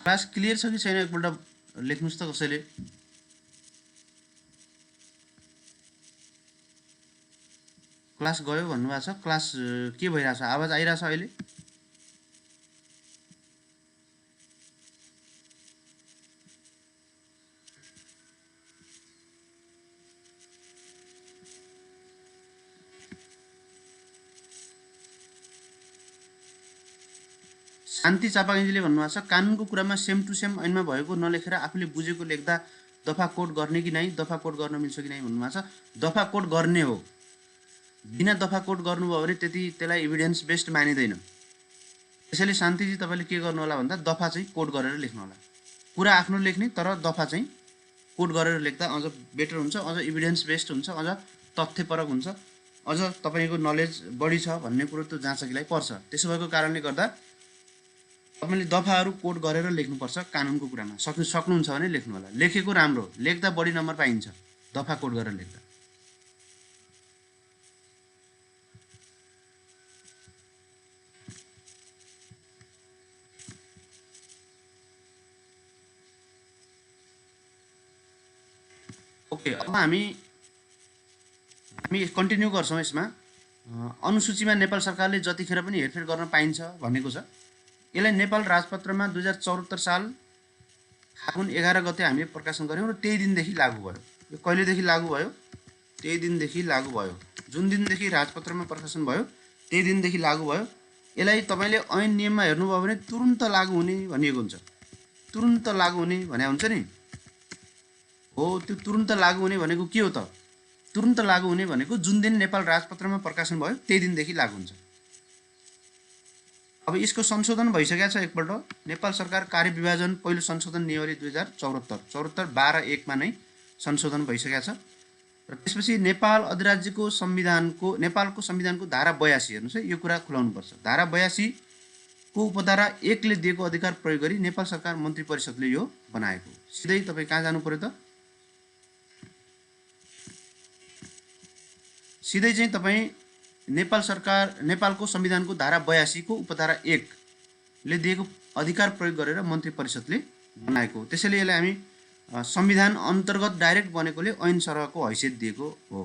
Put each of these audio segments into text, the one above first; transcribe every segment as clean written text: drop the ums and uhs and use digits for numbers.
Class clear छ कि छैन एकपल्ट लेख्नुस् त कसैले। क्लास गयो भन्नुभएको छ। क्लास के भइरहेछ? आवाज आइरहेछ अहिले? शान्ति चापागाईजीले भन्नुभएको छ कानुनको कुरामा सेम टु सेम ऐनमा भएको नलेखेर आफूले बुझेको लेख्दा दफा कोड गर्ने कि नै, दफा कोड गर्न मिल्छ कि नै भन्नुभएको छ। दफा कोड गर्ने हो। बिना दफा कोड गर्नुभयो भने त्यसलाई एभिडेन्स बेस्ड मानिँदैन। त्यसैले शान्तिजी तपाईँले के गर्नु होला भन्दा दफा चाहिँ कोड गरेर लेख्नु होला। कुरा आफ्नो लेख्ने तर दफा चाहिँ कोड गरेर लेख्दा अझ बेटर हुन्छ, अझ एभिडेन्स बेस्ड हुन्छ, अझ तथ्यपरक हुन्छ, अझ तपाईँको नलेज बढी छ भन्ने कुरो त्यो जाँचकीलाई पर्छ। त्यसो भएको कारणले गर्दा तपाईँले दफाहरू कोड गरेर लेख्नुपर्छ कानुनको कुरामा। सक्नुहुन्छ भने लेख्नु होला। लेखेको राम्रो, लेख्दा बढी नम्बर पाइन्छ दफा कोड गरेर लेख्दा। ओके, अब हामी कन्टिन्यू गर्छौँ यसमा। अनुसूचीमा नेपाल सरकारले जतिखेर पनि हेरफेर गर्न पाइन्छ भनेको छ। यसलाई नेपाल राजपत्रमा 2074 साल फागुन 11 गते हामीले प्रकाशन गऱ्यौँ र त्यही दिनदेखि लागू भयो। यो कहिलेदेखि लागू भयो? त्यही दिनदेखि लागू भयो। जुन दिनदेखि राजपत्रमा प्रकाशन भयो त्यही दिनदेखि लागू भयो। यसलाई तपाईँले ऐन नियममा हेर्नुभयो भने तुरुन्त लागू हुने भनिएको हुन्छ। तुरुन्त लागू हुने भने हुन्छ नि हो। त्यो तुरुन्त लागू हुने भनेको के हो त? तुरुन्त लागू हुने भनेको जुन दिन नेपाल राजपत्रमा प्रकाशन भयो त्यही दिनदेखि लागू हुन्छ। अब यसको संशोधन भइसकेको छ एकपल्ट। नेपाल सरकार कार्य विभाजन पहिलो संशोधन नियमावली 2074 12(1) मा नै संशोधन भइसकेको छ। र त्यसपछि नेपाल अधिराज्यको संविधानको नेपालको संविधानको धारा 82 हेर्नुहोस् है, यो कुरा खुलाउनुपर्छ। धारा 82 को उपधारा 1 ले दिएको अधिकार प्रयोग गरी नेपाल सरकार मन्त्री परिषदले यो बनाएको। सिधै तपाईँ कहाँ जानु पर्यो त? सिधै चाहिँ तपाईँ नेपाल सरकार नेपालको संविधानको धारा 82 को उपधारा 1 ले दिएको अधिकार प्रयोग गरेर मन्त्री परिषदले बनाएको। त्यसैले यसलाई हामी संविधान अन्तर्गत डाइरेक्ट बनेकोले ऐन सरहको हैसियत दिएको हो।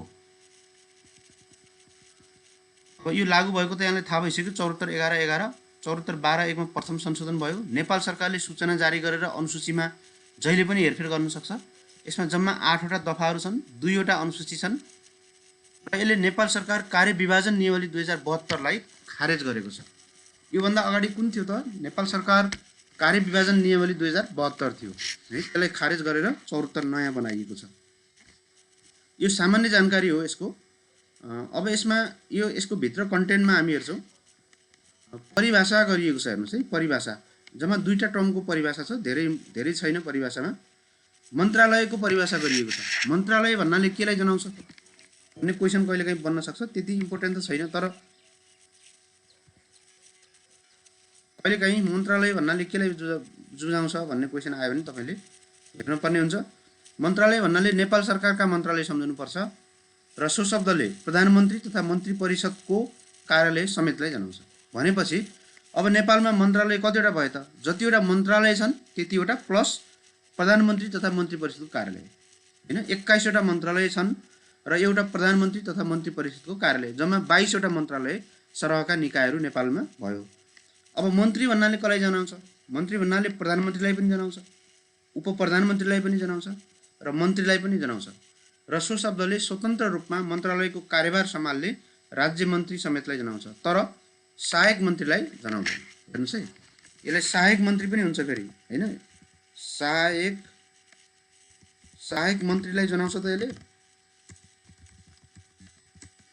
अब यो लागू भएको त यहाँलाई थाहा भइसक्यो। 74(11)(11), 74(12)(1) मा प्रथम संशोधन भयो। नेपाल सरकारले सूचना जारी गरेर अनुसूचीमा जहिले पनि हेरफेर गर्न सक्छ। यसमा जम्मा 8 वटा दफाहरू छन्, 2 वटा अनुसूची छन् र यसले नेपाल सरकार कार्य विभाजन नियमावली 2072 लाई खारेज गरेको छ। योभन्दा अगाडि कुन थियो त? नेपाल सरकार कार्य विभाजन नियमावली 2072 थियो है। त्यसलाई खारेज गरेर 74 नयाँ बनाइएको छ। यो सामान्य जानकारी हो यसको। अब यसमा यसको भित्र कन्टेन्टमा हामी हेर्छौँ। परिभाषा गरिएको छ हेर्नुहोस् है। परिभाषा जम्मा 2टा टर्मको परिभाषा छ, धेरै छैन परिभाषामा। मन्त्रालयको परिभाषा गरिएको छ। मन्त्रालय भन्नाले केलाई जनाउँछ भन्ने क्वेसन कहिलेकाहीँ बन्न सक्छ। त्यति इम्पोर्टेन्ट त छैन, तर कहिलेकाहीँ मन्त्रालय भन्नाले केलाई जुझाउँछ भन्ने क्वेसन आयो भने तपाईँले हेर्नुपर्ने हुन्छ। मन्त्रालय भन्नाले नेपाल सरकारका मन्त्रालय सम्झनुपर्छ र सो शब्दले प्रधानमन्त्री तथा मन्त्री परिषदको कार्यालय समेतलाई जनाउँछ। भनेपछि अब नेपालमा मन्त्रालय कतिवटा भयो त? जतिवटा मन्त्रालय छन् त्यतिवटा प्लस प्रधानमन्त्री तथा मन्त्री परिषदको कार्यालय हैन। 21 वटा मन्त्रालय छन् र एउटा प्रधानमन्त्री तथा मन्त्री परिषदको कार्यालय, जम्मा 22 वटा मन्त्रालय सरहका निकायहरू नेपालमा भयो। अब मन्त्री भन्नाले कसलाई जनाउँछ? मन्त्री भन्नाले प्रधानमन्त्रीलाई पनि जनाउँछ, उप प्रधानमन्त्रीलाई पनि जनाउँछ र मन्त्रीलाई पनि जनाउँछ र सो शब्दले स्वतन्त्र रूपमा मन्त्रालयको कार्यभार सम्हाल्ने राज्य मन्त्री समेतलाई जनाउँछ, तर सहायक मन्त्रीलाई जनाउँदैन। हेर्नुहोस् है, यसलाई सहायक मन्त्री पनि हुन्छ फेरि हैन। सहायक मन्त्रीलाई जनाउँछ त यसले।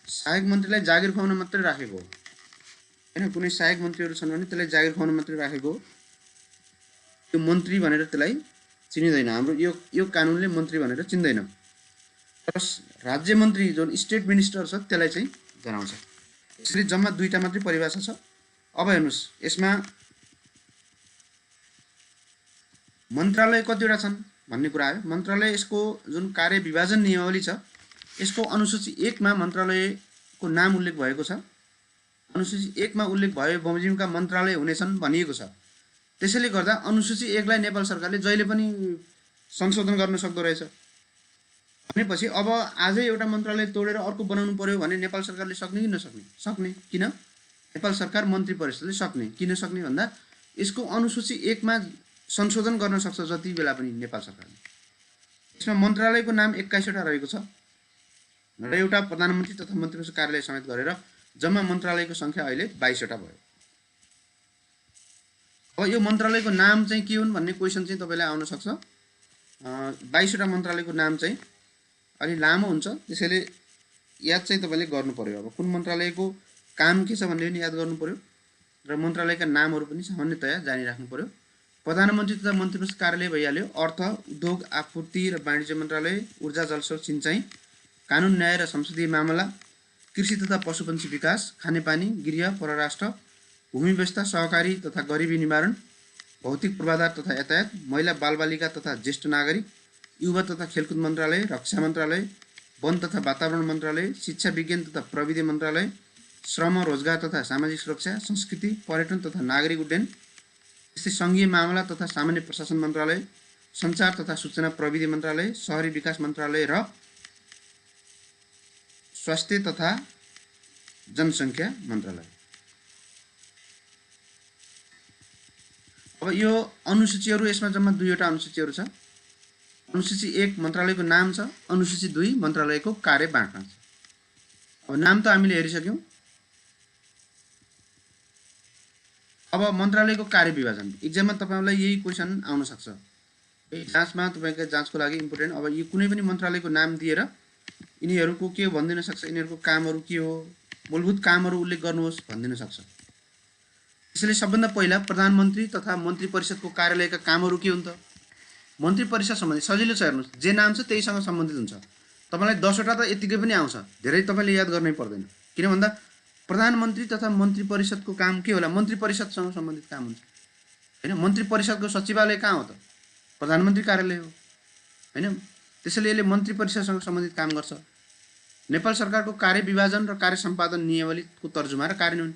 सहायक मन्त्रीलाई जागिर खुवाउन मात्रै राखेको हो हैन। कुनै सहायक मन्त्रीहरू छन् भने त्यसलाई जागिर खुवाउन मात्रै राखेको हो। त्यो मन्त्री भनेर त्यसलाई चिनिँदैन। हाम्रो यो कानुनले मन्त्री भनेर चिन्दैन। तर राज्य मन्त्री जुन स्टेट मिनिस्टर छ त्यसलाई चाहिँ जनाउँछ। यसरी जम्मा 2टा मात्रै परिभाषा छ। अब हेर्नुहोस्, यसमा मन्त्रालय कतिवटा छन् भन्ने कुरा आयो। मन्त्रालय यसको जुन कार्य विभाजन नियमावली छ यसको अनुसूची 1 मा मन्त्रालयको नाम उल्लेख भएको छ। अनुसूची 1 मा उल्लेख भयो बमोजिमका मन्त्रालय हुनेछन् भनिएको छ। त्यसैले गर्दा अनुसूची 1 लाई नेपाल सरकारले जहिले पनि संशोधन गर्न सक्दो रहेछ। भनेपछि अब आजै एउटा मन्त्रालय तोडेर अर्को बनाउनु पर्यो भने नेपाल सरकारले सक्ने कि नसक्ने? सक्ने। किन? नेपाल सरकार मन्त्री परिषदले सक्ने। किन सक्ने भन्दा यसको अनुसूची 1 मा संशोधन गर्न सक्छ जति बेला पनि नेपाल सरकारले। यसमा मन्त्रालयको नाम 21 वटा रहेको छ र एउटा प्रधानमन्त्री तथा मन्त्री परिषद कार्यालय समेत गरेर जम्मा मन्त्रालयको संख्या अहिले 22 वटा भयो। अब यो मन्त्रालयको नाम चाहिँ के हुन् भन्ने क्वेशन चाहिँ तपाईलाई आउन सक्छ। 22 वटा मन्त्रालयको नाम चाहिँ अलि लामो हुन्छ, त्यसैले याद चाहिँ तपाईले गर्नु पर्यो। अब कुन मन्त्रालयको काम के छ भन्ने पनि याद गर्नु पर्यो र मन्त्रालयका नामहरू पनि सामान्यतया जानिराख्नु पर्यो। प्रधानमन्त्री तथा मन्त्री परिषद कार्यालय भइहाल्यो। अर्थ, उद्योग, आपूर्ति र वाणिज्य मन्त्रालय, ऊर्जा, जलस्रोत, सिंचाई, कानुन, न्याय र संसदीय मामला, कृषि तथा पशुपन्छी विकास, खानेपानी, गृह, परराष्ट्र, भूमि व्यवस्था, सहकारी तथा गरिबी निवारण, भौतिक पूर्वाधार तथा यातायात, महिला बालबालिका तथा ज्येष्ठ नागरिक, युवा तथा खेलकुद मन्त्रालय, रक्षा मन्त्रालय, वन तथा वातावरण मन्त्रालय, शिक्षा विज्ञान तथा प्रविधि मन्त्रालय, श्रम रोजगार तथा सामाजिक सुरक्षा, संस्कृति, पर्यटन तथा नागरिक उड्डयन, त्यस्तै सङ्घीय मामला तथा सामान्य प्रशासन मन्त्रालय, सञ्चार तथा सूचना प्रविधि मन्त्रालय, शहरी विकास मन्त्रालय र स्वास्थ्य तथा जनसङ्ख्या मन्त्रालय। अब यो अनुसूचीहरू, यसमा जम्मा 2 वटा अनुसूचीहरू छ। अनुसूची 1 मन्त्रालयको नाम छ, अनुसूची 2 मन्त्रालयको कार्य बाँड्न छ। अब नाम त हामीले हेरिसक्यौँ। अब मन्त्रालयको कार्य विभाजन, एक्जाममा तपाईलाई यही क्वेसन आउन सक्छ। यही जाँचमा तपाईको जाँचको लागि इम्पोर्टेन्ट। अब यो कुनै पनि मन्त्रालयको नाम दिएर यिनीहरूको के हो भनिदिन सक्छ, यिनीहरूको कामहरू के हो, मूलभूत कामहरू उल्लेख गर्नुहोस् भनिदिन सक्छ। त्यसैले सबभन्दा पहिला प्रधानमन्त्री तथा मन्त्री परिषदको कार्यालयका कामहरू के हुन् त? मन्त्री परिषद सम्बन्धी सजिलो छ, हेर्नुहोस्, जे नाम छ त्यहीसँग सम्बन्धित हुन्छ। तपाईलाई 10 वटा त यतिकै पनि आउँछ, धेरै तपाईले याद गर्नै पर्दैन। किन भन्दा प्रधानमन्त्री तथा मन्त्री परिषदको काम के होला? मन्त्री परिषदसँग सम्बन्धित काम हुन्छ हैन। मन्त्री परिषदको सचिवालय कहाँ हो त? प्रधानमन्त्री कार्यालय हो हैन। त्यसैले यसले मन्त्री परिषदसँग सम्बन्धित काम गर्छ। नेपाल सरकारको कार्य विभाजन र कार्य सम्पादन नियमावलीको तर्जुमा र कार्यान्वयन,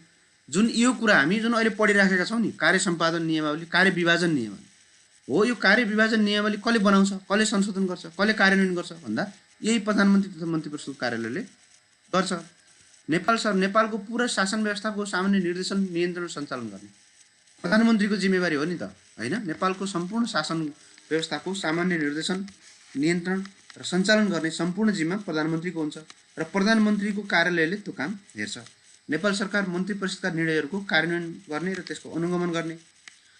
जुन यो कुरा हामी जुन अहिले पढिराखेका छौँ नि, कार्य सम्पादन नियमावली, कार्य विभाजन नियमावली हो। यो कार्य विभाजन नियमावली कसले बनाउँछ, कसले संशोधन गर्छ, कसले कार्यान्वयन गर्छ भन्दा यही प्रधानमन्त्री तथा मन्त्री परिषद कार्यालयले गर्छ। नेपालको पुरा शासन व्यवस्थाको सामान्य निर्देशन, नियन्त्रण, सञ्चालन गर्ने प्रधानमन्त्रीको जिम्मेवारी हो नि त हैन। नेपालको सम्पूर्ण शासन व्यवस्थाको सामान्य निर्देशन, नियन्त्रण र सञ्चालन गर्ने सम्पूर्ण जिम्मा प्रधानमन्त्रीको हुन्छ र प्रधानमन्त्रीको कार्यालयले त्यो काम हेर्छ। नेपाल सरकार मन्त्री परिषदका निर्णयहरूको कार्यान्वयन गर्ने र त्यसको अनुगमन गर्ने,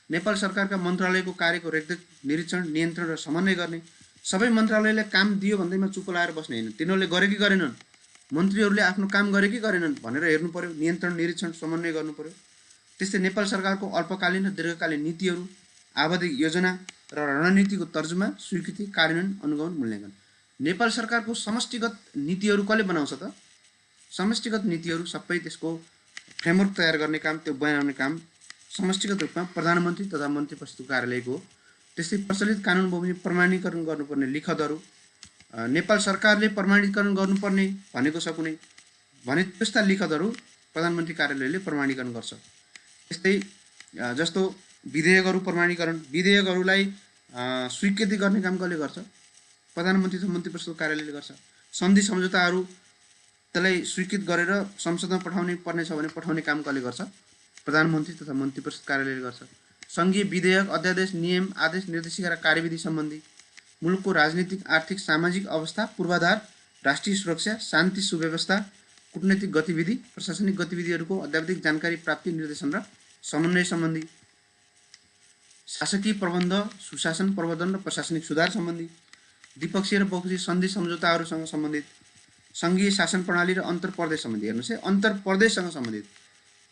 नेपाल सरकारका मन्त्रालयको कार्यको रेखदेख, निरीक्षण, नियन्त्रण र समन्वय गर्ने। सबै मन्त्रालयले काम दियो भन्दैमा चुप लाएर बस्ने होइन, तिनीहरूले गरे कि गरेनन्, मन्त्रीहरूले आफ्नो काम गरे कि गरेनन् भनेर हेर्नु पर्यो, नियन्त्रण, निरीक्षण, समन्वय गर्नु पर्यो। त्यस्तै नेपाल सरकारको अल्पकालीन र दीर्घकालीन नीतिहरू, आवधिक योजना र रणनीतिको तर्जुमा, स्वीकृति, कार्यान्वयन, अनुगमन, मूल्याङ्कन। नेपाल सरकारको समष्टिगत नीतिहरू कसले बनाउँछ त? समष्टिगत नीतिहरू सबै त्यसको फ्रेमवर्क तयार गर्ने काम, त्यो बनाउने काम समष्टिगत रूपमा प्रधानमन्त्री तथा मन्त्री परिषदको कार्यालयको हो। त्यस्तै प्रचलित कानुन बमोजिम प्रमाणीकरण गर्नुपर्ने लिखतहरू नेपाल सरकारले प्रमाणीकरण गर्नुपर्ने भनेको छ कुनै भने त्यस्ता लिखतहरू प्रधानमन्त्री कार्यालयले प्रमाणीकरण गर्छ। त्यस्तै जस्तो विधेयकहरू प्रमाणीकरण, विधेयकहरूलाई स्वीकृति गर्ने काम कसले गर्छ? प्रधानमन्त्री तथा मन्त्री परिषदको कार्यालयले गर्छ। सन्धि सम्झौताहरू त्यसलाई स्वीकृत गरेर संसदमा पठाउने पर्ने छ भने पठाउने काम कसले गर्छ? प्रधानमन्त्री तथा मन्त्री परिषद कार्यालयले गर्छ। सङ्घीय विधेयक, अध्यादेश, नियम, आदेश, निर्देशिका र कार्यविधि सम्बन्धी, मुलुकको राजनीतिक, आर्थिक, सामाजिक अवस्था, पूर्वाधार, राष्ट्रिय सुरक्षा, शान्ति सुव्यवस्था, कूटनैतिक गतिविधि, प्रशासनिक गतिविधिहरूको अद्यावधिक जानकारी प्राप्ति, निर्देशन र समन्वय सम्बन्धी, शासकीय प्रबन्ध, सुशासन, प्रवर्धन र प्रशासनिक सुधार सम्बन्धी, द्विपक्षीय र बहुपक्षीय सन्धि सम्झौताहरूसँग सम्बन्धित, सङ्घीय शासन प्रणाली र अन्तर्प्रदेश सम्बन्धी। हेर्नुहोस् है, अन्तर्प्रदेशसँग सम्बन्धित।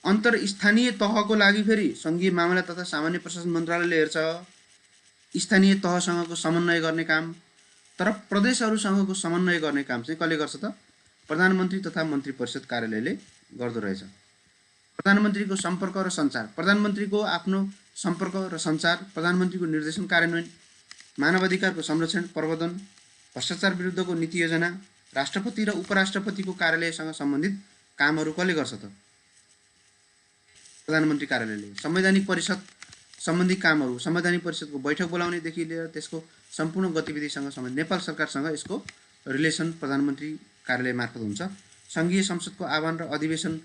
अन्तर स्थानीय तहको लागि फेरि सङ्घीय मामला तथा सामान्य प्रशासन मन्त्रालयले हेर्छ, स्थानीय तहसँगको समन्वय गर्ने काम। तर प्रदेशहरूसँगको समन्वय गर्ने काम चाहिँ कसले गर्छ त? प्रधानमन्त्री तथा मन्त्री परिषद कार्यालयले गर्दो रहेछ। प्रधानमन्त्रीको सम्पर्क र सञ्चार, प्रधानमन्त्रीको आफ्नो सम्पर्क र सञ्चार, प्रधानमन्त्रीको निर्देशन कार्यान्वयन, मानवाधिकारको संरक्षण, प्रवर्धन, भ्रष्टाचार विरुद्धको नीति योजना, राष्ट्रपति र उपराष्ट्रपतिको कार्यालयसँग सम्बन्धित कामहरू कसले गर्छ त? प्रधानमन्त्री कार्यालयले। संवैधानिक परिषद, सम्बन्धी कामहरू संवैधानिक परिषदको बैठक बोलाउनेदेखि लिएर त्यसको सम्पूर्ण गतिविधिसँग सम्बन्धित नेपाल सरकारसँग यसको रिलेसन प्रधानमन्त्री कार्यालय मार्फत हुन्छ। सङ्घीय संसदको आह्वान र अधिवेशन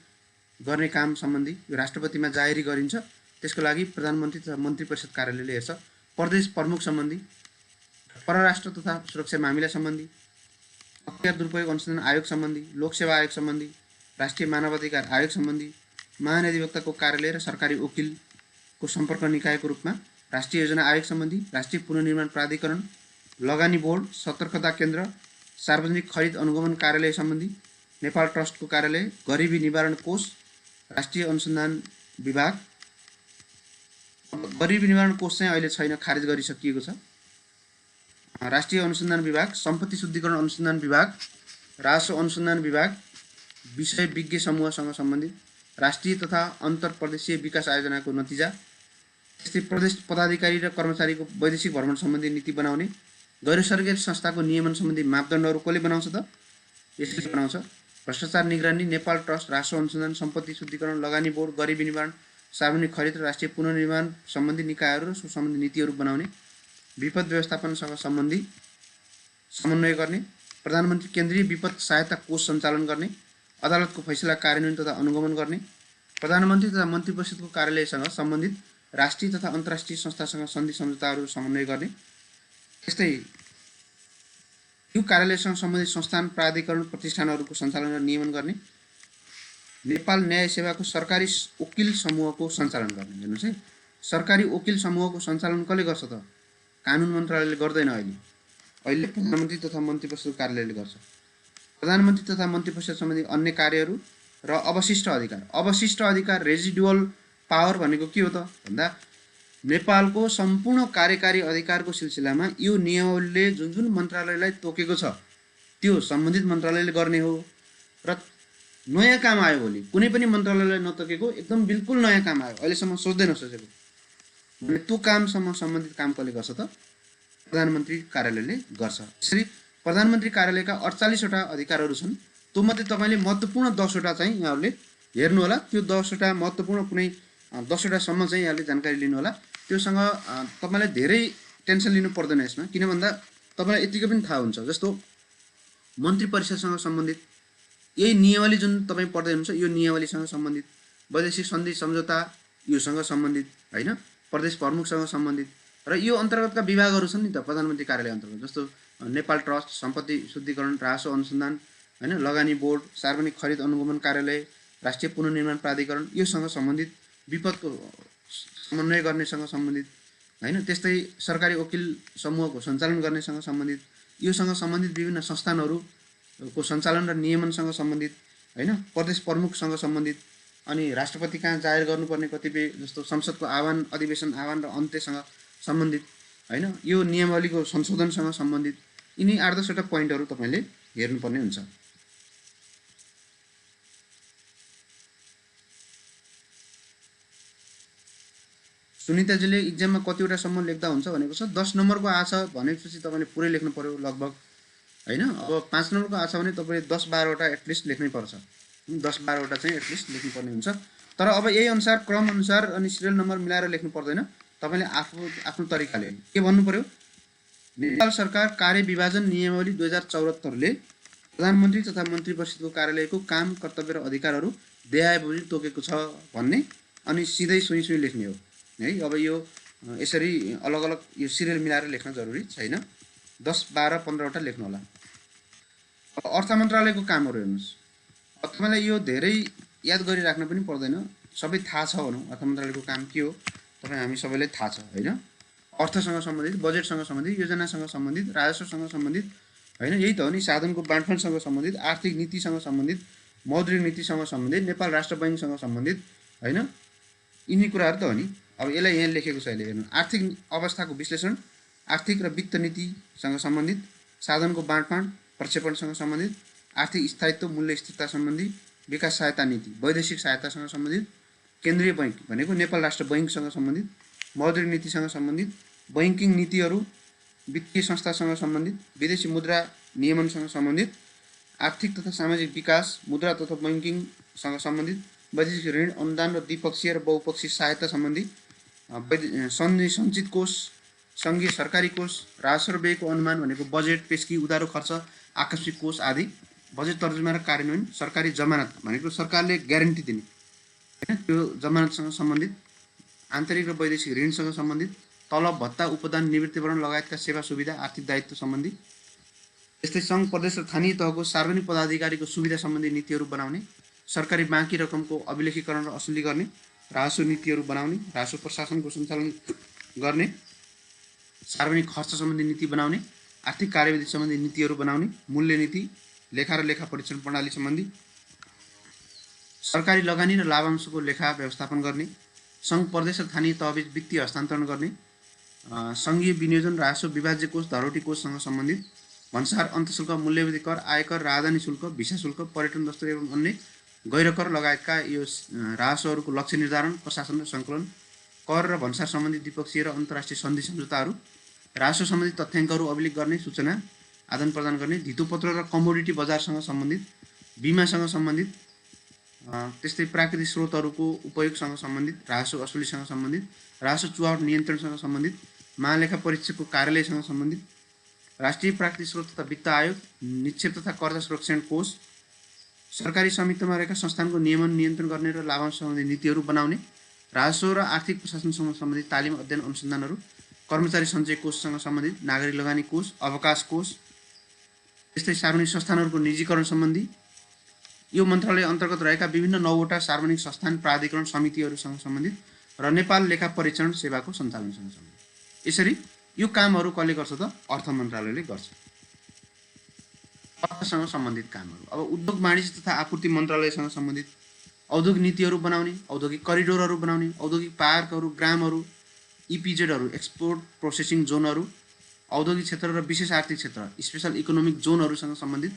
गर्ने काम सम्बन्धी यो राष्ट्रपतिमा जाहेरी गरिन्छ। त्यसको लागि प्रधानमन्त्री तथा मन्त्री परिषद कार्यालयले हेर्छ। प्रदेश प्रमुख सम्बन्धी, परराष्ट्र तथा सुरक्षा मामिला सम्बन्धी, अख्तियार दुरुपयोग अनुसन्धान आयोग सम्बन्धी, लोकसेवा आयोग सम्बन्धी, राष्ट्रिय मानवाधिकार आयोग सम्बन्धी, महाधिवक्ताको कार्यालय र सरकारी वकिलको सम्पर्क निकायको रूपमा राष्ट्रिय योजना आयोग सम्बन्धी, राष्ट्रिय पुनर्निर्माण प्राधिकरण, लगानी बोर्ड, सतर्कता केन्द्र, सार्वजनिक खरिद अनुगमन कार्यालय सम्बन्धी, नेपाल ट्रस्टको कार्यालय, गरिबी निवारण कोष, राष्ट्रिय अनुसन्धान विभाग। गरिबी निवारण कोष चाहिँ अहिले छैन, खारेज गरिसकिएको छ। राष्ट्रिय अनुसन्धान विभाग, सम्पत्ति शुद्धिकरण अनुसन्धान विभाग, राजस्व अनुसन्धान विभाग, विषय विज्ञ समूहसँग सम्बन्धित, राष्ट्रिय तथा अन्तर्प्रदेशीय विकास आयोजनाको नतिजा, त्यस्तै प्रदेश पदाधिकारी र कर्मचारीको वैदेशिक भ्रमण सम्बन्धी नीति बनाउने, गैर सरकारी संस्थाको नियमन सम्बन्धी मापदण्डहरू कसले बनाउँछ त? यसले बनाउँछ। भ्रष्टाचार निगरानी, नेपाल ट्रस्ट, राजस्व अनुसन्धान, सम्पत्ति शुद्धिकरण, लगानी बोर्ड, गरिबी निवारण, सार्वजनिक खरिद र राष्ट्रिय पुनर्निर्माण सम्बन्धी निकायहरू र सो सम्बन्धी नीतिहरू बनाउने, विपद व्यवस्थापनसँग सम्बन्धी समन्वय गर्ने, प्रधानमन्त्री केन्द्रीय विपद सहायता कोष सञ्चालन गर्ने, अदालतको फैसला कार्यान्वयन तथा अनुगमन गर्ने, प्रधानमन्त्री तथा मन्त्री परिषदको कार्यालयसँग सम्बन्धित राष्ट्रिय तथा अन्तर्राष्ट्रिय संस्थासँग सन्धि सम्झौताहरू समन्वय गर्ने, त्यस्तै यो कार्यालयसँग सम्बन्धित संस्थान, प्राधिकरण, प्रतिष्ठानहरूको सञ्चालन र नियमन गर्ने, नेपाल न्याय सेवाको सरकारी वकिल समूहको सञ्चालन गर्ने। हेर्नुहोस् है, सरकारी वकिल समूहको सञ्चालन कसले गर्छ त? कानुन मन्त्रालयले गर्दैन। अहिले प्रधानमन्त्री तथा मन्त्री परिषदको कार्यालयले गर्छ। प्रधानमन्त्री तथा मन्त्री परिषद सम्बन्धी अन्य कार्यहरू र अवशिष्ट अधिकार। अवशिष्ट अधिकार, रेजिडुअल पावर भनेको के हो त भन्दा नेपालको सम्पूर्ण कार्यकारी अधिकारको सिलसिलामा यो नियमले जुन जुन मन्त्रालयलाई तोकेको छ त्यो सम्बन्धित मन्त्रालयले गर्ने हो। र नयाँ काम आयो भोलि कुनै पनि मन्त्रालयलाई नतोकेको एकदम बिल्कुल नयाँ काम आयो, अहिलेसम्म सोच्दै नसोचेको भने त्यो कामसँग सम्बन्धित काम कसले गर्छ त? प्रधानमन्त्री कार्यालयले गर्छ। यसरी प्रधानमन्त्री कार्यालयका 48वटा अधिकारहरू छन्। त्यो मध्ये तपाईँले महत्त्वपूर्ण 10वटा चाहिँ यहाँहरूले हेर्नु होला। त्यो 10वटा महत्त्वपूर्ण कुनै 10वटासम्म चाहिँ यहाँले जानकारी लिनु होला। त्योसँग तपाईँलाई धेरै टेन्सन लिनु पर्दैन यसमा, किन भन्दा तपाईँलाई यतिको पनि थाहा हुन्छ। जस्तो मन्त्री परिषदसँग सम्बन्धित यही नियमावली जुन तपाईँ पढ्दै हुनुहुन्छ, यो नियमावलीसँग सम्बन्धित, वैदेशिक सन्धि सम्झौता योसँग सम्बन्धित होइन, प्रदेश प्रमुखसँग सम्बन्धित र यो अन्तर्गतका विभागहरू छन् नि त प्रधानमन्त्री कार्यालय अन्तर्गत, जस्तो नेपाल ट्रस्ट, सम्पत्ति शुद्धिकरण, राजस्व अनुसन्धान होइन, लगानी बोर्ड, सार्वजनिक खरिद अनुगमन कार्यालय, राष्ट्रिय पुनर्निर्माण प्राधिकरण, योसँग सम्बन्धित, विपदको समन्वय गर्नेसँग सम्बन्धित होइन, त्यस्तै सरकारी वकिल समूहको सञ्चालन गर्नेसँग सम्बन्धित, योसँग सम्बन्धित विभिन्न संस्थानहरूको सञ्चालन र नियमनसँग सम्बन्धित होइन, प्रदेश प्रमुखसँग सम्बन्धित, अनि राष्ट्रपति कहाँ जाहेर गर्नुपर्ने कतिपय जस्तो संसदको आह्वान, अधिवेशन आह्वान र अन्त्यसँग सम्बन्धित होइन, यो नियमावलीको संशोधनसँग सम्बन्धित, यिनी 8-10वटा पोइन्टहरू तपाईँले हेर्नुपर्ने हुन्छ। सुनिताजीले इक्जाममा कतिवटासम्म लेख्दा हुन्छ भनेको छ, 10 नम्बरको आछ भनेपछि तपाईँले पुरै लेख्नु पर्यो लगभग होइन। अब 5 नम्बरको आछ भने तपाईँले 10-12वटा एटलिस्ट लेख्नै पर्छ, 10-12वटा चाहिँ एटलिस्ट लेख्नुपर्ने हुन्छ। तर अब यही अनुसार क्रम अनुसार अनि सिरियल नम्बर मिलाएर लेख्नु पर्दैन, तपाईँले आफ्नो तरिकाले के भन्नु पर्यो। नेपाल सरकार कार्य विभाजन नियमावली 2074ले प्रधानमन्त्री तथा मन्त्री परिषदको कार्यालयको काम, कर्तव्य र अधिकारहरू देहायबोली तोकेको छ भन्ने, अनि सिधै सुई लेख्ने हो है। अब यो यसरी अलग अलग यो सिरियल मिलाएर लेख्न जरुरी छैन, 10, 12, 15वटा लेख्नु होला। अब अर्थ मन्त्रालयको कामहरू हेर्नुहोस्, तपाईँलाई यो धेरै याद गरिराख्न पनि पर्दैन, सबै थाहा छ भनौँ। अर्थ मन्त्रालयको काम के हो तपाईँ हामी सबैलाई थाहा छ होइन। अर्थसँग सम्बन्धित, बजेटसँग सम्बन्धित, योजनासँग सम्बन्धित, राजस्वसँग सम्बन्धित होइन, यही त हो नि। साधनको बाँडफाँडसँग सम्बन्धित, आर्थिक नीतिसँग सम्बन्धित, मौद्रिक नीतिसँग सम्बन्धित, नेपाल राष्ट्र बैङ्कसँग सम्बन्धित होइन, यिनी कुराहरू त हो नि। अब यसलाई यहाँ लेखेको छ, अहिले हेर्नु, आर्थिक अवस्थाको विश्लेषण, आर्थिक र वित्त नीतिसँग सम्बन्धित, साधनको बाँडफाँड प्रक्षेपणसँग सम्बन्धित, आर्थिक स्थायित्व मूल्य स्थिरता सम्बन्धी, विकास सहायता नीति, वैदेशिक सहायतासँग सम्बन्धित, केन्द्रीय बैङ्क भनेको नेपाल राष्ट्र बैङ्कसँग सम्बन्धित, मौद्रिक नीतिसँग सम्बन्धित, बैङ्किङ नीतिहरू, वित्तीय संस्थासँग सम्बन्धित, विदेशी मुद्रा नियमनसँग सम्बन्धित, आर्थिक तथा सामाजिक विकास, मुद्रा तथा बैङ्किङसँग सम्बन्धित, वैदेशिक ऋण अनुदान र द्विपक्षीय र बहुपक्षीय सहायता सम्बन्धी, सञ्चित कोष, सङ्घीय सरकारी कोष, राजस्व र व्ययको अनुमान भनेको बजेट, पेस्की, उधारो खर्च, आकस्मिक कोष आदि। बजेट तर्जुमा र कार्यान्वयन, सरकारी जमानत भनेको सरकारले ग्यारेन्टी दिने होइन, त्यो जमानतसँग सम्बन्धित। आन्तरिक र वैदेशिक ऋणसँग सम्बन्धित। तलब, भत्ता, उपदान, निवृत्तिभरण लगायतका सेवा सुविधा, आर्थिक दायित्व सम्बन्धी। यस्तै सङ्घ, प्रदेश र स्थानीय तहको सार्वजनिक पदाधिकारीको सुविधा सम्बन्धी नीतिहरू बनाउने। सरकारी बाँकी रकमको अभिलेखीकरण र असुली गर्ने। राजस्व नीतिहरू बनाउने। राजस्व प्रशासनको सञ्चालन गर्ने। सार्वजनिक खर्च सम्बन्धी नीति बनाउने। आर्थिक कार्यविधि सम्बन्धी नीतिहरू बनाउने। मूल्य नीति, लेखा र लेखा परीक्षण प्रणाली सम्बन्धी। सरकारी लगानी र लाभांशको लेखा व्यवस्थापन गर्ने। सङ्घ, प्रदेश र स्थानीय तहबीच वित्तीय हस्तान्तरण गर्ने। सङ्घीय विनियोजन, राजस्व विभाज्य कोष, धरोटी कोषसँग सम्बन्धित। भन्सार, अन्तःशुल्क, मूल्यवृद्धि कर, आयकर, राजधानी शुल्क, भिसा शुल्क, पर्यटन दस्तुर एवं अन्य गैर कर लगायतका यो राजस्वहरूको लक्ष्य निर्धारण, प्रशासन र सङ्कलन। कर र भन्सार सम्बन्धी द्विपक्षीय र अन्तर्राष्ट्रिय सन्धि सम्झौताहरू। राजस्व सम्बन्धी तथ्याङ्कहरू अभिलेख गर्ने, सूचना आदान प्रदान गर्ने। धितोपत्र र कमोडिटी बजारसँग सम्बन्धित। बिमासँग सम्बन्धित। त्यस्तै प्राकृतिक स्रोतहरूको उपयोगसँग सम्बन्धित। राजस्व असुलीसँग सम्बन्धित। राजस्व चुहावट नियन्त्रणसँग सम्बन्धित। महालेखा परीक्षकको कार्यालयसँग सम्बन्धित। राष्ट्रिय प्राकृतिक स्रोत तथा वित्त आयोग, निक्षेप तथा कर्जा सुरक्षण कोष। सरकारी स्वामित्वमा रहेका संस्थानको नियमन नियन्त्रण गर्ने र लाभांश सम्बन्धी नीतिहरू बनाउने। राजस्व र आर्थिक प्रशासनसँग सम्बन्धित तालिम, अध्ययन, अनुसन्धानहरू। कर्मचारी सञ्चय कोषसँग सम्बन्धित। नागरिक लगानी कोष, अवकाश कोष। त्यस्तै सार्वजनिक संस्थानहरूको निजीकरण सम्बन्धी। यो मन्त्रालय अन्तर्गत रहेका विभिन्न 9वटा सार्वजनिक संस्थान, प्राधिकरण, समितिहरूसँग सम्बन्धित र नेपाल लेखा परीक्षण सेवाको सञ्चालनसँग सम्बन्धित। यसरी यो कामहरू कसले गर्छ त? अर्थ मन्त्रालयले गर्छ। अर्थसँग सम्बन्धित कामहरू। अब उद्योग, वाणिज्य तथा आपूर्ति मन्त्रालयसँग सम्बन्धित औद्योगिक नीतिहरू बनाउने, औद्योगिक करिडोरहरू बनाउने, औद्योगिक पार्कहरू, ग्रामहरू, इपिजेडहरू, एक्सपोर्ट प्रोसेसिङ जोनहरू, औद्योगिक क्षेत्र र विशेष आर्थिक क्षेत्र, स्पेसल इकोनोमिक जोनहरूसँग सम्बन्धित।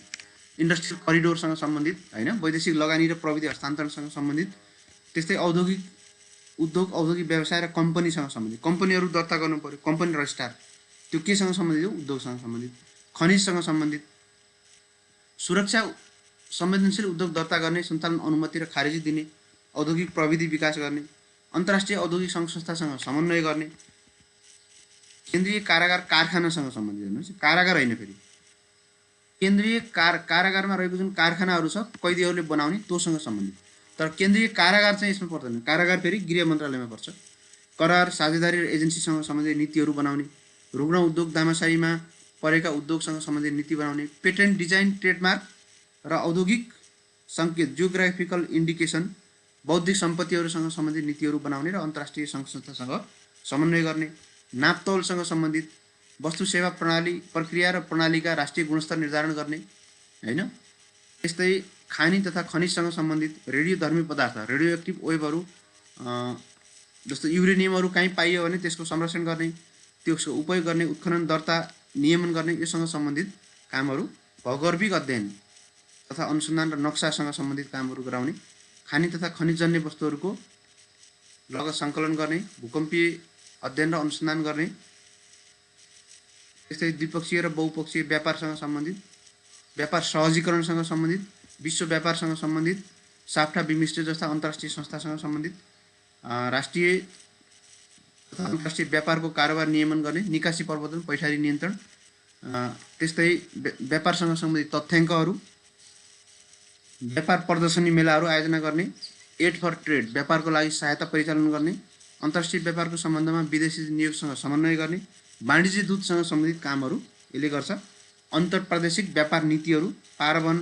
इन्डस्ट्रियल करिडोरसँग सम्बन्धित होइन, वैदेशिक लगानी र प्रविधि हस्तान्तरणसँग सम्बन्धित। त्यस्तै औद्योगिक व्यवसाय र कम्पनीसँग सम्बन्धित। कम्पनीहरू दर्ता गर्नु पर्यो, कम्पनी रजिस्ट्रार, त्यो केसँग सम्बन्धित हो? उद्योगसँग सम्बन्धित। खनिजसँग सम्बन्धित। सुरक्षा संवेदनशील उद्योग दर्ता गर्ने, सञ्चालन अनुमति र खारेजी दिने, औद्योगिक प्रविधि विकास गर्ने, अन्तर्राष्ट्रिय औद्योगिक सङ्घ संस्थासँग समन्वय गर्ने। केन्द्रीय कारागार, कारखानासँग सम्बन्धित। हेर्नुहोस्, कारागार होइन, फेरि केन्द्रीय कारागारमा रहेको जुन कारखानाहरू छ कैदीहरूले बनाउने, त्योसँग सम्बन्धित। तर केन्द्रीय कारागार चाहिँ यसमा पर्दैन। कारागार फेरि गृह मन्त्रालयमा पर्छ। करार, साझेदारी र एजेन्सीसँग सम्बन्धित नीतिहरू बनाउने। रुग्ण उद्योग, दामासाहीमा परेका उद्योगसँग सम्बन्धित नीति बनाउने। पेटेन्ट, डिजाइन, ट्रेडमार्क र औद्योगिक सङ्केत, जियोग्राफिकल इन्डिकेसन, बौद्धिक सम्पत्तिहरूसँग सम्बन्धित नीतिहरू बनाउने र अन्तर्राष्ट्रिय सङ्घ संस्थासँग समन्वय गर्ने। नापतौलसँग सम्बन्धित। वस्तु सेवा प्रणाली, प्रक्रिया र प्रणालीका राष्ट्रिय गुणस्तर निर्धारण गर्ने होइन। त्यस्तै खानी तथा खनिजसँग सम्बन्धित। रेडियोधर्मी पदार्थ, रेडियो एक्टिभ वेबहरू, जस्तो युरेनियमहरू कहीँ पाइयो भने त्यसको संरक्षण गर्ने, त्यसको उपयोग गर्ने, उत्खनन, दर्ता, नियमन गर्ने, योसँग सम्बन्धित कामहरू। भौगर्भिक अध्ययन तथा अनुसन्धान र नक्सासँग सम्बन्धित कामहरू गराउने। खानी तथा खनिजजन्य वस्तुहरूको लगत सङ्कलन गर्ने, भूकम्पीय अध्ययन र अनुसन्धान गर्ने। त्यस्तै द्विपक्षीय र बहुपक्षीय व्यापारसँग सम्बन्धित, व्यापार सहजीकरणसँग सम्बन्धित, विश्व व्यापारसँग सम्बन्धित, साफ्टा, बिमस्टेक जस्ता अन्तर्राष्ट्रिय संस्थासँग सम्बन्धित। राष्ट्रिय तथा अन्तर्राष्ट्रिय व्यापारको कारोबार नियमन गर्ने, निकासी प्रबन्धन, पैठारी नियन्त्रण। त्यस्तै व्यापारसँग सम्बन्धित तथ्याङ्कहरू। व्यापार प्रदर्शनी मेलाहरू आयोजना गर्ने। एड फर ट्रेड, व्यापारको लागि सहायता परिचालन गर्ने। अन्तर्राष्ट्रिय व्यापारको सम्बन्धमा विदेशी नियोगसँग समन्वय गर्ने। वाणिज्य दूतसँग सम्बन्धित कामहरू यसले गर्छ। अन्तर्प्रादेशिक व्यापार नीतिहरू, पारवन,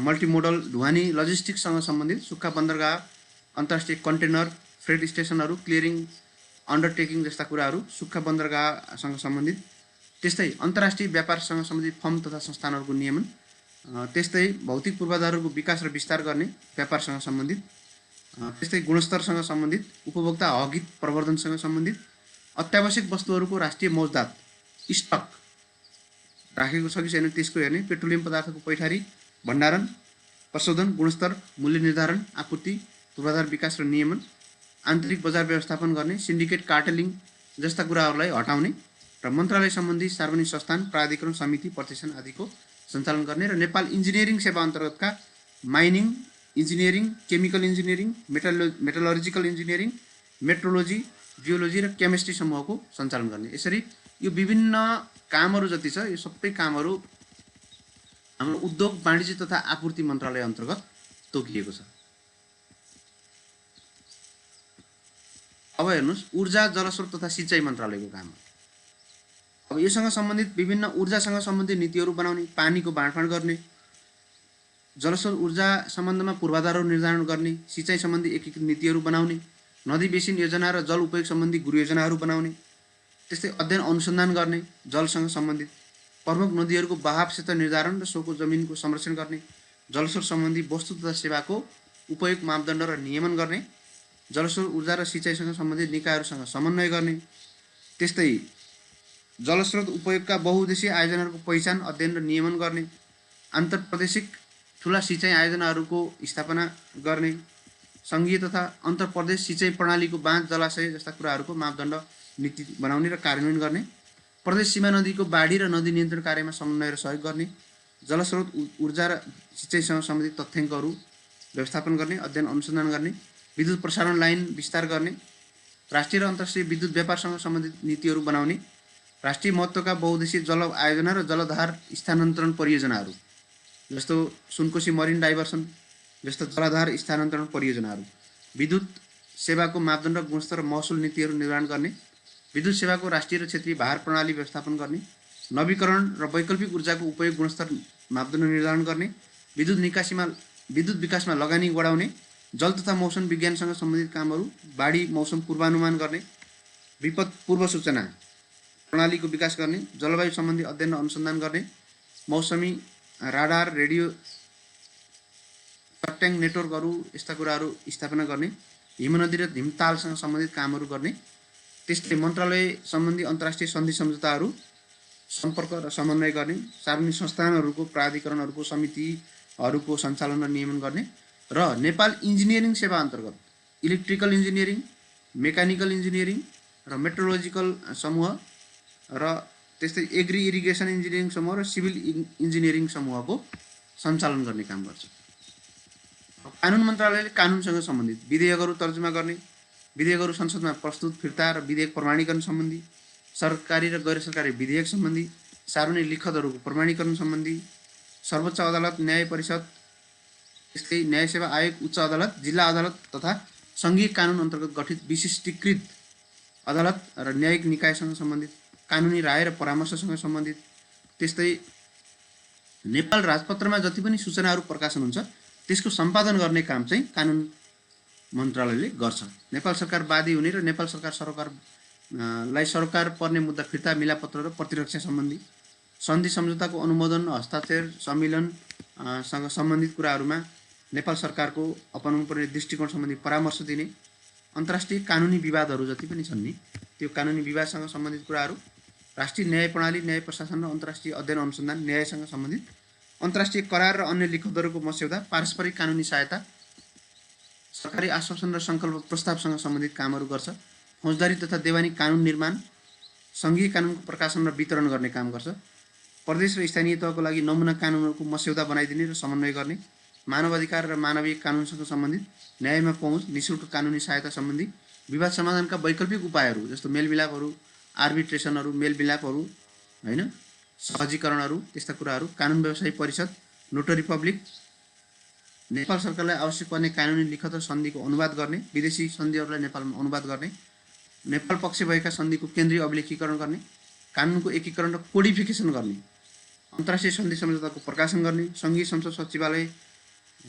मल्टिमोडल, ढुवानी, लजिस्टिक्ससँग सम्बन्धित, सुक्खा बन्दरगाह, अन्तर्राष्ट्रिय कन्टेनर फ्रेट स्टेसनहरू, क्लियरिङ अन्डरटेकिङ जस्ता कुराहरू सुक्खा बन्दरगाहसँग सम्बन्धित। त्यस्तै अन्तर्राष्ट्रिय व्यापारसँग सम्बन्धित फर्म तथा संस्थानहरूको नियमन। त्यस्तै भौतिक पूर्वाधारहरूको विकास र विस्तार गर्ने, व्यापारसँग सम्बन्धित। त्यस्तै गुणस्तरसँग सम्बन्धित, उपभोक्ता हकहित प्रवर्धनसँग सम्बन्धित। अत्यावश्यक वस्तुहरूको राष्ट्रिय मौजदात, स्टक राखेको छ कि छैन त्यसको हेर्ने। पेट्रोलियम पदार्थको पैठारी, भण्डारण, प्रशोधन, गुणस्तर, मूल्य निर्धारण, आपूर्ति, पूर्वाधार विकास र नियमन। आन्तरिक बजार व्यवस्थापन गर्ने, सिन्डिकेट, कार्टेलिङ जस्ता कुराहरूलाई हटाउने र मन्त्रालय सम्बन्धी सार्वजनिक संस्थान, प्राधिकरण, समिति, प्रतिष्ठान आदिको सञ्चालन गर्ने र नेपाल इन्जिनियरिङ सेवा अन्तर्गतका mining engineering, chemical engineering, metallurgical engineering, metrology, geology र केमिस्ट्री समूहको सञ्चालन गर्ने। यसरी यो विभिन्न कामहरू जति छ यो सबै कामहरू हाम्रो उद्योग वाणिज्य तथा आपूर्ति मन्त्रालय अन्तर्गत तोकिएको छ। अब हेर्नुहोस् ऊर्जा जलस्रोत तथा सिँचाइ मन्त्रालयको काम हो। अब योसँग सम्बन्धित विभिन्न ऊर्जासँग सम्बन्धित नीतिहरू बनाउने, पानीको बाँडफाँड गर्ने, जलस्रोत ऊर्जा सम्बन्धमा पूर्वाधारहरू निर्धारण गर्ने, सिँचाइ सम्बन्धी एकीकृत नीतिहरू बनाउने, नदी बेसिन योजना र जल उपयोग सम्बन्धी गुरु योजनाहरू बनाउने, त्यस्तै अध्ययन अनुसन्धान गर्ने, जलसँग सम्बन्धित प्रमुख नदीहरूको बहाव क्षेत्र निर्धारण र सोको जमिनको संरक्षण गर्ने, जलस्रोत सम्बन्धी वस्तु तथा सेवाको उपयोग मापदण्ड र नियमन गर्ने, जलस्रोत ऊर्जा र सिँचाइसँग सम्बन्धित निकायहरूसँग समन्वय गर्ने, त्यस्तै जलस्रोत उपयोगका बहुउद्देश्यीय आयोजनाहरूको पहिचान अध्ययन र नियमन गर्ने, आन्तरप्रादेशिक ठुला सिँचाइ आयोजनाहरूको स्थापना गर्ने, सङ्घीय तथा अन्तर्प्रदेश सिँचाइ प्रणालीको बाँध जलाशय जस्ता कुराहरूको मापदण्ड नीति बनाउने र कार्यान्वयन गर्ने, प्रदेश सीमा नदीको बाढी र नदी नियन्त्रण कार्यमा समन्वय र सहयोग गर्ने, जलस्रोत ऊर्जा र सिँचाइसँग सम्बन्धित तथ्याङ्कहरू व्यवस्थापन गर्ने, अध्ययन अनुसन्धान गर्ने, विद्युत प्रसारण लाइन विस्तार गर्ने, राष्ट्रिय र अन्तर्राष्ट्रिय विद्युत व्यापारसँग सम्बन्धित नीतिहरू बनाउने, राष्ट्रिय महत्त्वका बहुउद्देश्यीय जल आयोजना र जलधार स्थानान्तरण परियोजनाहरू जस्तो सुनकोशी मरिन डाइभर्सन जस्तो जलधार स्थानान्तरण परियोजनाहरू, विद्युत सेवाको मापदण्ड गुणस्तर र महसुल नीतिहरू निर्माण गर्ने, विद्युत सेवाको राष्ट्रिय र क्षेत्रीय भार प्रणाली व्यवस्थापन गर्ने, नवीकरण र वैकल्पिक ऊर्जाको उपयोग गुणस्तर मापदण्ड निर्धारण गर्ने, विद्युत विकासमा लगानी बढाउने, जल तथा मौसम विज्ञानसँग सम्बन्धित कामहरू, बाढी मौसम पूर्वानुमान गर्ने, विपद पूर्व सूचना प्रणालीको विकास गर्ने, जलवायु सम्बन्धी अध्ययन र अनुसन्धान गर्ने, मौसमी राडार रेडियो सट्याङ नेटवर्कहरू यस्ता कुराहरू स्थापना गर्ने, हिमनदी र हिमतालसँग सम्बन्धित कामहरू गर्ने, त्यस्तै मन्त्रालय सम्बन्धी अन्तर्राष्ट्रिय सन्धि सम्झौताहरू सम्पर्क र समन्वय गर्ने, सार्वजनिक संस्थानहरूको प्राधिकरणहरूको समितिहरूको सञ्चालन र नियमन गर्ने र नेपाल इन्जिनियरिङ सेवा अन्तर्गत इलेक्ट्रिकल इन्जिनियरिङ, मेकानिकल इन्जिनियरिङ र मेट्रोलोजिकल समूह र त्यस्तै एग्री इरिगेसन इन्जिनियरिङ समूह र सिभिल इन्जिनियरिङ समूहको सञ्चालन गर्ने काम गर्छ। कानुन मन्त्रालयले कानुनसँग सम्बन्धित विधेयकहरू तर्जुमा गर्ने, विधेयकहरू संसदमा प्रस्तुत फिर्ता र विधेयक प्रमाणीकरण सम्बन्धी, सरकारी र गैर सरकारी विधेयक सम्बन्धी, सार्वजनिक लिखतहरूको प्रमाणीकरण सम्बन्धी, सर्वोच्च अदालत, न्याय परिषद, त्यस्तै न्याय सेवा आयोग, उच्च अदालत, जिल्ला अदालत तथा सङ्घीय कानुन अन्तर्गत गठित विशिष्टीकृत अदालत र न्यायिक निकायसँग सम्बन्धित, कानुनी राय र परामर्शसँग सम्बन्धित, त्यस्तै नेपाल राजपत्रमा जति पनि सूचनाहरू प्रकाशन हुन्छ त्यसको सम्पादन गर्ने काम चाहिँ कानुन मन्त्रालयले गर्छ। नेपाल सरकार वादी हुने र नेपाल सरकारलाई सरकार पर्ने मुद्दा फिर्ता, मिलापत्र र प्रतिरक्षा सम्बन्धी, सन्धि सम्झौताको अनुमोदन, हस्ताक्षर, सम्मिलनसँग सम्बन्धित कुराहरूमा नेपाल सरकारको अपनाउनुपर्ने दृष्टिकोण सम्बन्धी परामर्श दिने, अन्तर्राष्ट्रिय कानुनी विवादहरू जति पनि छन् नि त्यो कानुनी विवादसँग सम्बन्धित कुराहरू, राष्ट्रिय न्याय प्रणाली, न्याय प्रशासन र अन्तर्राष्ट्रिय अध्ययन अनुसन्धान, न्यायसँग सम्बन्धित, अन्तर्राष्ट्रिय करार र अन्य लिखतहरूको मस्यौदा, पारस्परिक कानुनी सहायता, सरकारी आश्वासन र सङ्कल्प प्रस्तावसँग सम्बन्धित कामहरू गर्छ, फौजदारी तथा देवानी कानुन निर्माण, सङ्घीय कानुनको प्रकाशन र वितरण गर्ने काम गर्छ, प्रदेश र स्थानीय तहको लागि नमुना कानुनहरूको मस्यौदा बनाइदिने र समन्वय गर्ने, मानव अधिकार र मानवीय कानुनसँग सम्बन्धित, न्यायमा पहुँच, निःशुल्क कानुनी सहायता सम्बन्धी, विवाद समाधानका वैकल्पिक उपायहरू जस्तो मेलमिलापहरू, आर्बिट्रेसनहरू, मेलमिलापहरू, होइन, सहजीकरणहरू, त्यस्ता कुराहरू, कानुन व्यवसायी परिषद, नोटरी पब्लिक, नेपाल सरकारलाई आवश्यक पर्ने कानुनी लिखत र सन्धिको अनुवाद गर्ने, विदेशी सन्धिहरूलाई नेपालमा अनुवाद गर्ने, नेपाल पक्ष भएका सन्धिको केन्द्रीय अभिलेखीकरण गर्ने, कानुनको एकीकरण र कोडिफिकेसन गर्ने, अन्तर्राष्ट्रिय सन्धि सम्झौताको प्रकाशन गर्ने, सङ्घीय संसद सचिवालय,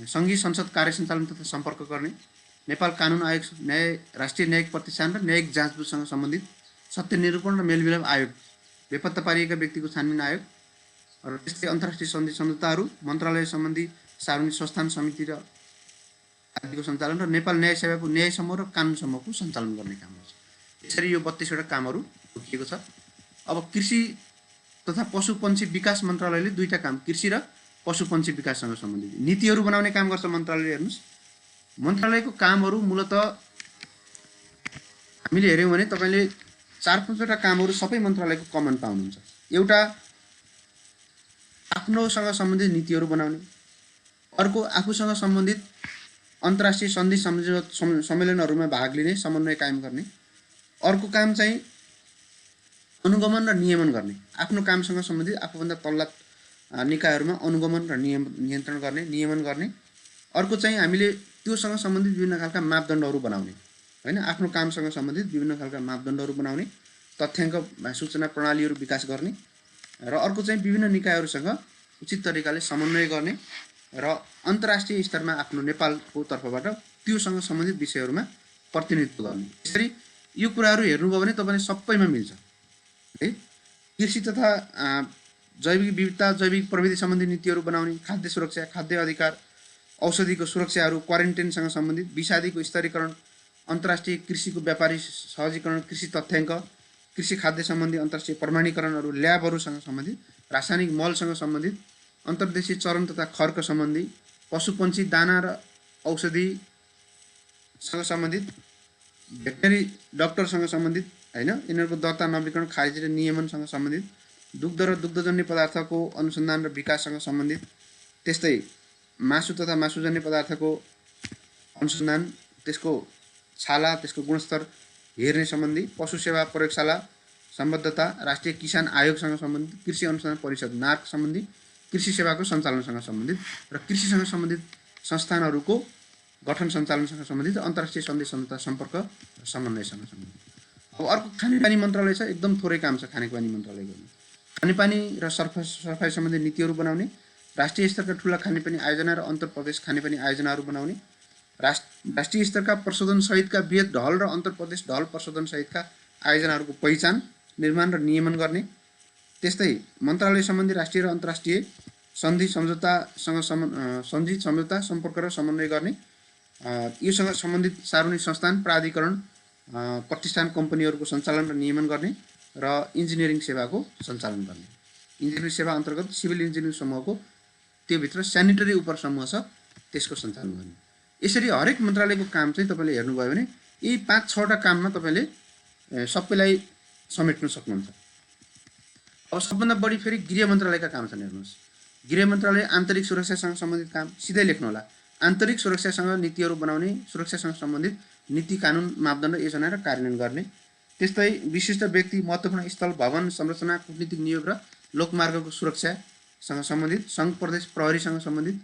सङ्घीय संसद कार्य सञ्चालन तथा सम्पर्क गर्ने, नेपाल कानुन आयोग, राष्ट्रिय न्यायिक प्रतिष्ठान र न्यायिक जाँचबुझसँग सम्बन्धित, सत्य निरूपण र मेलमिलाप आयोग, बेपत्ता पारिएका व्यक्तिको छानबिन आयोग र त्यस्तै अन्तर्राष्ट्रिय सन्धि सम्झौताहरू, मन्त्रालय सम्बन्धी सार्वजनिक संस्थान समिति र आदिको सञ्चालन र नेपाल न्याय सेवाको न्याय समूह र कानुन समूहको सञ्चालन गर्ने काम गर्छ। यसरी यो 32वटा कामहरू तोकिएको छ। अब कृषि तथा पशुपन्छी विकास मन्त्रालयले दुईटा काम, कृषि र पशुपन्छी विकाससँग सम्बन्धित नीतिहरू बनाउने काम गर्छ मन्त्रालयले। हेर्नुहोस् मन्त्रालयको कामहरू मूलतः हामीले हेऱ्यौँ भने तपाईँले 4-5वटा कामहरू सबै मन्त्रालयको कमन पाउनुहुन्छ। एउटा आफ्नोसँग सम्बन्धित नीतिहरू बनाउने, अर्को आफूसँग सम्बन्धित अन्तर्राष्ट्रिय सन्धि सम्मेलनहरूमा भाग लिने, समन्वय कायम गर्ने, अर्को काम चाहिँ अनुगमन र नियमन गर्ने, आफ्नो कामसँग सम्बन्धित आफूभन्दा तल्ला निकायहरूमा अनुगमन र नियन्त्रण गर्ने, नियमन गर्ने। अर्को चाहिँ हामीले त्योसँग सम्बन्धित विभिन्न खालका मापदण्डहरू बनाउने, होइन, आफ्नो कामसँग सम्बन्धित विभिन्न खालका मापदण्डहरू बनाउने, तथ्याङ्क सूचना प्रणालीहरू विकास गर्ने। र अर्को चाहिँ विभिन्न निकायहरूसँग उचित तरिकाले समन्वय गर्ने र अन्तर्राष्ट्रिय स्तरमा आफ्नो नेपालको तर्फबाट त्योसँग सम्बन्धित विषयहरूमा प्रतिनिधित्व गर्ने। यसरी यो कुराहरू हेर्नुभयो भने तपाईँले सबैमा मिल्छ है। कृषि तथा जैविक विविधता, जैविक प्रविधि सम्बन्धी नीतिहरू बनाउने, खाद्य सुरक्षा, खाद्य अधिकार, औषधिको सुरक्षाहरू, क्वारेन्टाइनसँग सम्बन्धित, विषादीको स्तरीकरण, अन्तर्राष्ट्रिय कृषिको व्यापारी सहजीकरण, कृषि तथ्याङ्क, कृषि खाद्य सम्बन्धी अन्तर्राष्ट्रिय प्रमाणीकरणहरू, ल्याबहरूसँग सम्बन्धित, रासायनिक मलसँग सम्बन्धित, अन्तर्देशीय चरण तथा खर्क सम्बन्धी, पशुपन्छी दाना र औषधिसँग सम्बन्धित, भेटनरी डक्टरसँग सम्बन्धित, होइन, यिनीहरूको दर्ता, नवीकरण, खारिज र नियमनसँग सम्बन्धित, दुग्ध र दुग्धजन्य पदार्थको अनुसन्धान र विकाससँग सम्बन्धित, त्यस्तै मासु तथा मासुजन्य पदार्थको अनुसन्धान, त्यसको छाला, त्यसको गुणस्तर हेर्ने सम्बन्धी, पशु सेवा प्रयोगशाला सम्बद्धता, राष्ट्रिय किसान आयोगसँग सम्बन्धित, कृषि अनुसन्धान परिषद नार्क सम्बन्धी, कृषि सेवाको सञ्चालनसँग सम्बन्धित र कृषिसँग सम्बन्धित संस्थानहरूको गठन सञ्चालनसँग सम्बन्धित, अन्तर्राष्ट्रिय सन्धि सम्झौता सम्पर्क र समन्वयसँग सम्बन्धित। अब अर्को खानेपानी मन्त्रालय छ, एकदम थोरै काम छ खानेपानी मन्त्रालय गर्नु। खानेपानी र सफाइ सम्बन्धी नीतिहरू बनाउने, राष्ट्रिय स्तरका ठुला खानेपानी आयोजना र अन्तर्प्रदेश खानेपानी आयोजनाहरू बनाउने, राष्ट्रिय स्तरका प्रशोधन सहितका बृहत ढल र अन्तर्प्रदेश ढल प्रशोधन सहितका आयोजनाहरूको पहिचान, निर्माण र नियमन गर्ने। त्यस्तै मन्त्रालय सम्बन्धी राष्ट्रिय र अन्तर्राष्ट्रिय सन्धि सम्झौता सम्पर्क र समन्वय गर्ने, योसँग सम्बन्धित सार्वजनिक संस्थान, प्राधिकरण, प्रतिष्ठान, कम्पनीहरूको सञ्चालन र नियमन गर्ने र इन्जिनियरिङ सेवाको सञ्चालन गर्ने। इन्जिनियरिङ सेवा अन्तर्गत सिभिल इन्जिनियरिङ समूहको त्योभित्र स्यानिटरी उप समूह छ, त्यसको सञ्चालन गर्ने। यसरी हरेक मन्त्रालयको काम चाहिँ तपाईँले हेर्नुभयो भने यी 5-6वटा काममा तपाईँले सबैलाई समेट्न सक्नुहुन्छ। अब सबभन्दा बढी फेरि गृह मन्त्रालयका काम छन्, हेर्नुहोस्। गृह मन्त्रालय आन्तरिक सुरक्षासँग सम्बन्धित काम, सिधै लेख्नु होला, आन्तरिक सुरक्षासँग नीतिहरू बनाउने, सुरक्षासँग सम्बन्धित नीति, कानुन, मापदण्ड योजना र कार्यान्वयन गर्ने। त्यस्तै विशिष्ट व्यक्ति, महत्त्वपूर्ण स्थल, भवन संरचना, कूटनीतिक नियोग र लोकमार्गको सुरक्षासँग सम्बन्धित, सङ्घ प्रदेश प्रहरीसँग सम्बन्धित,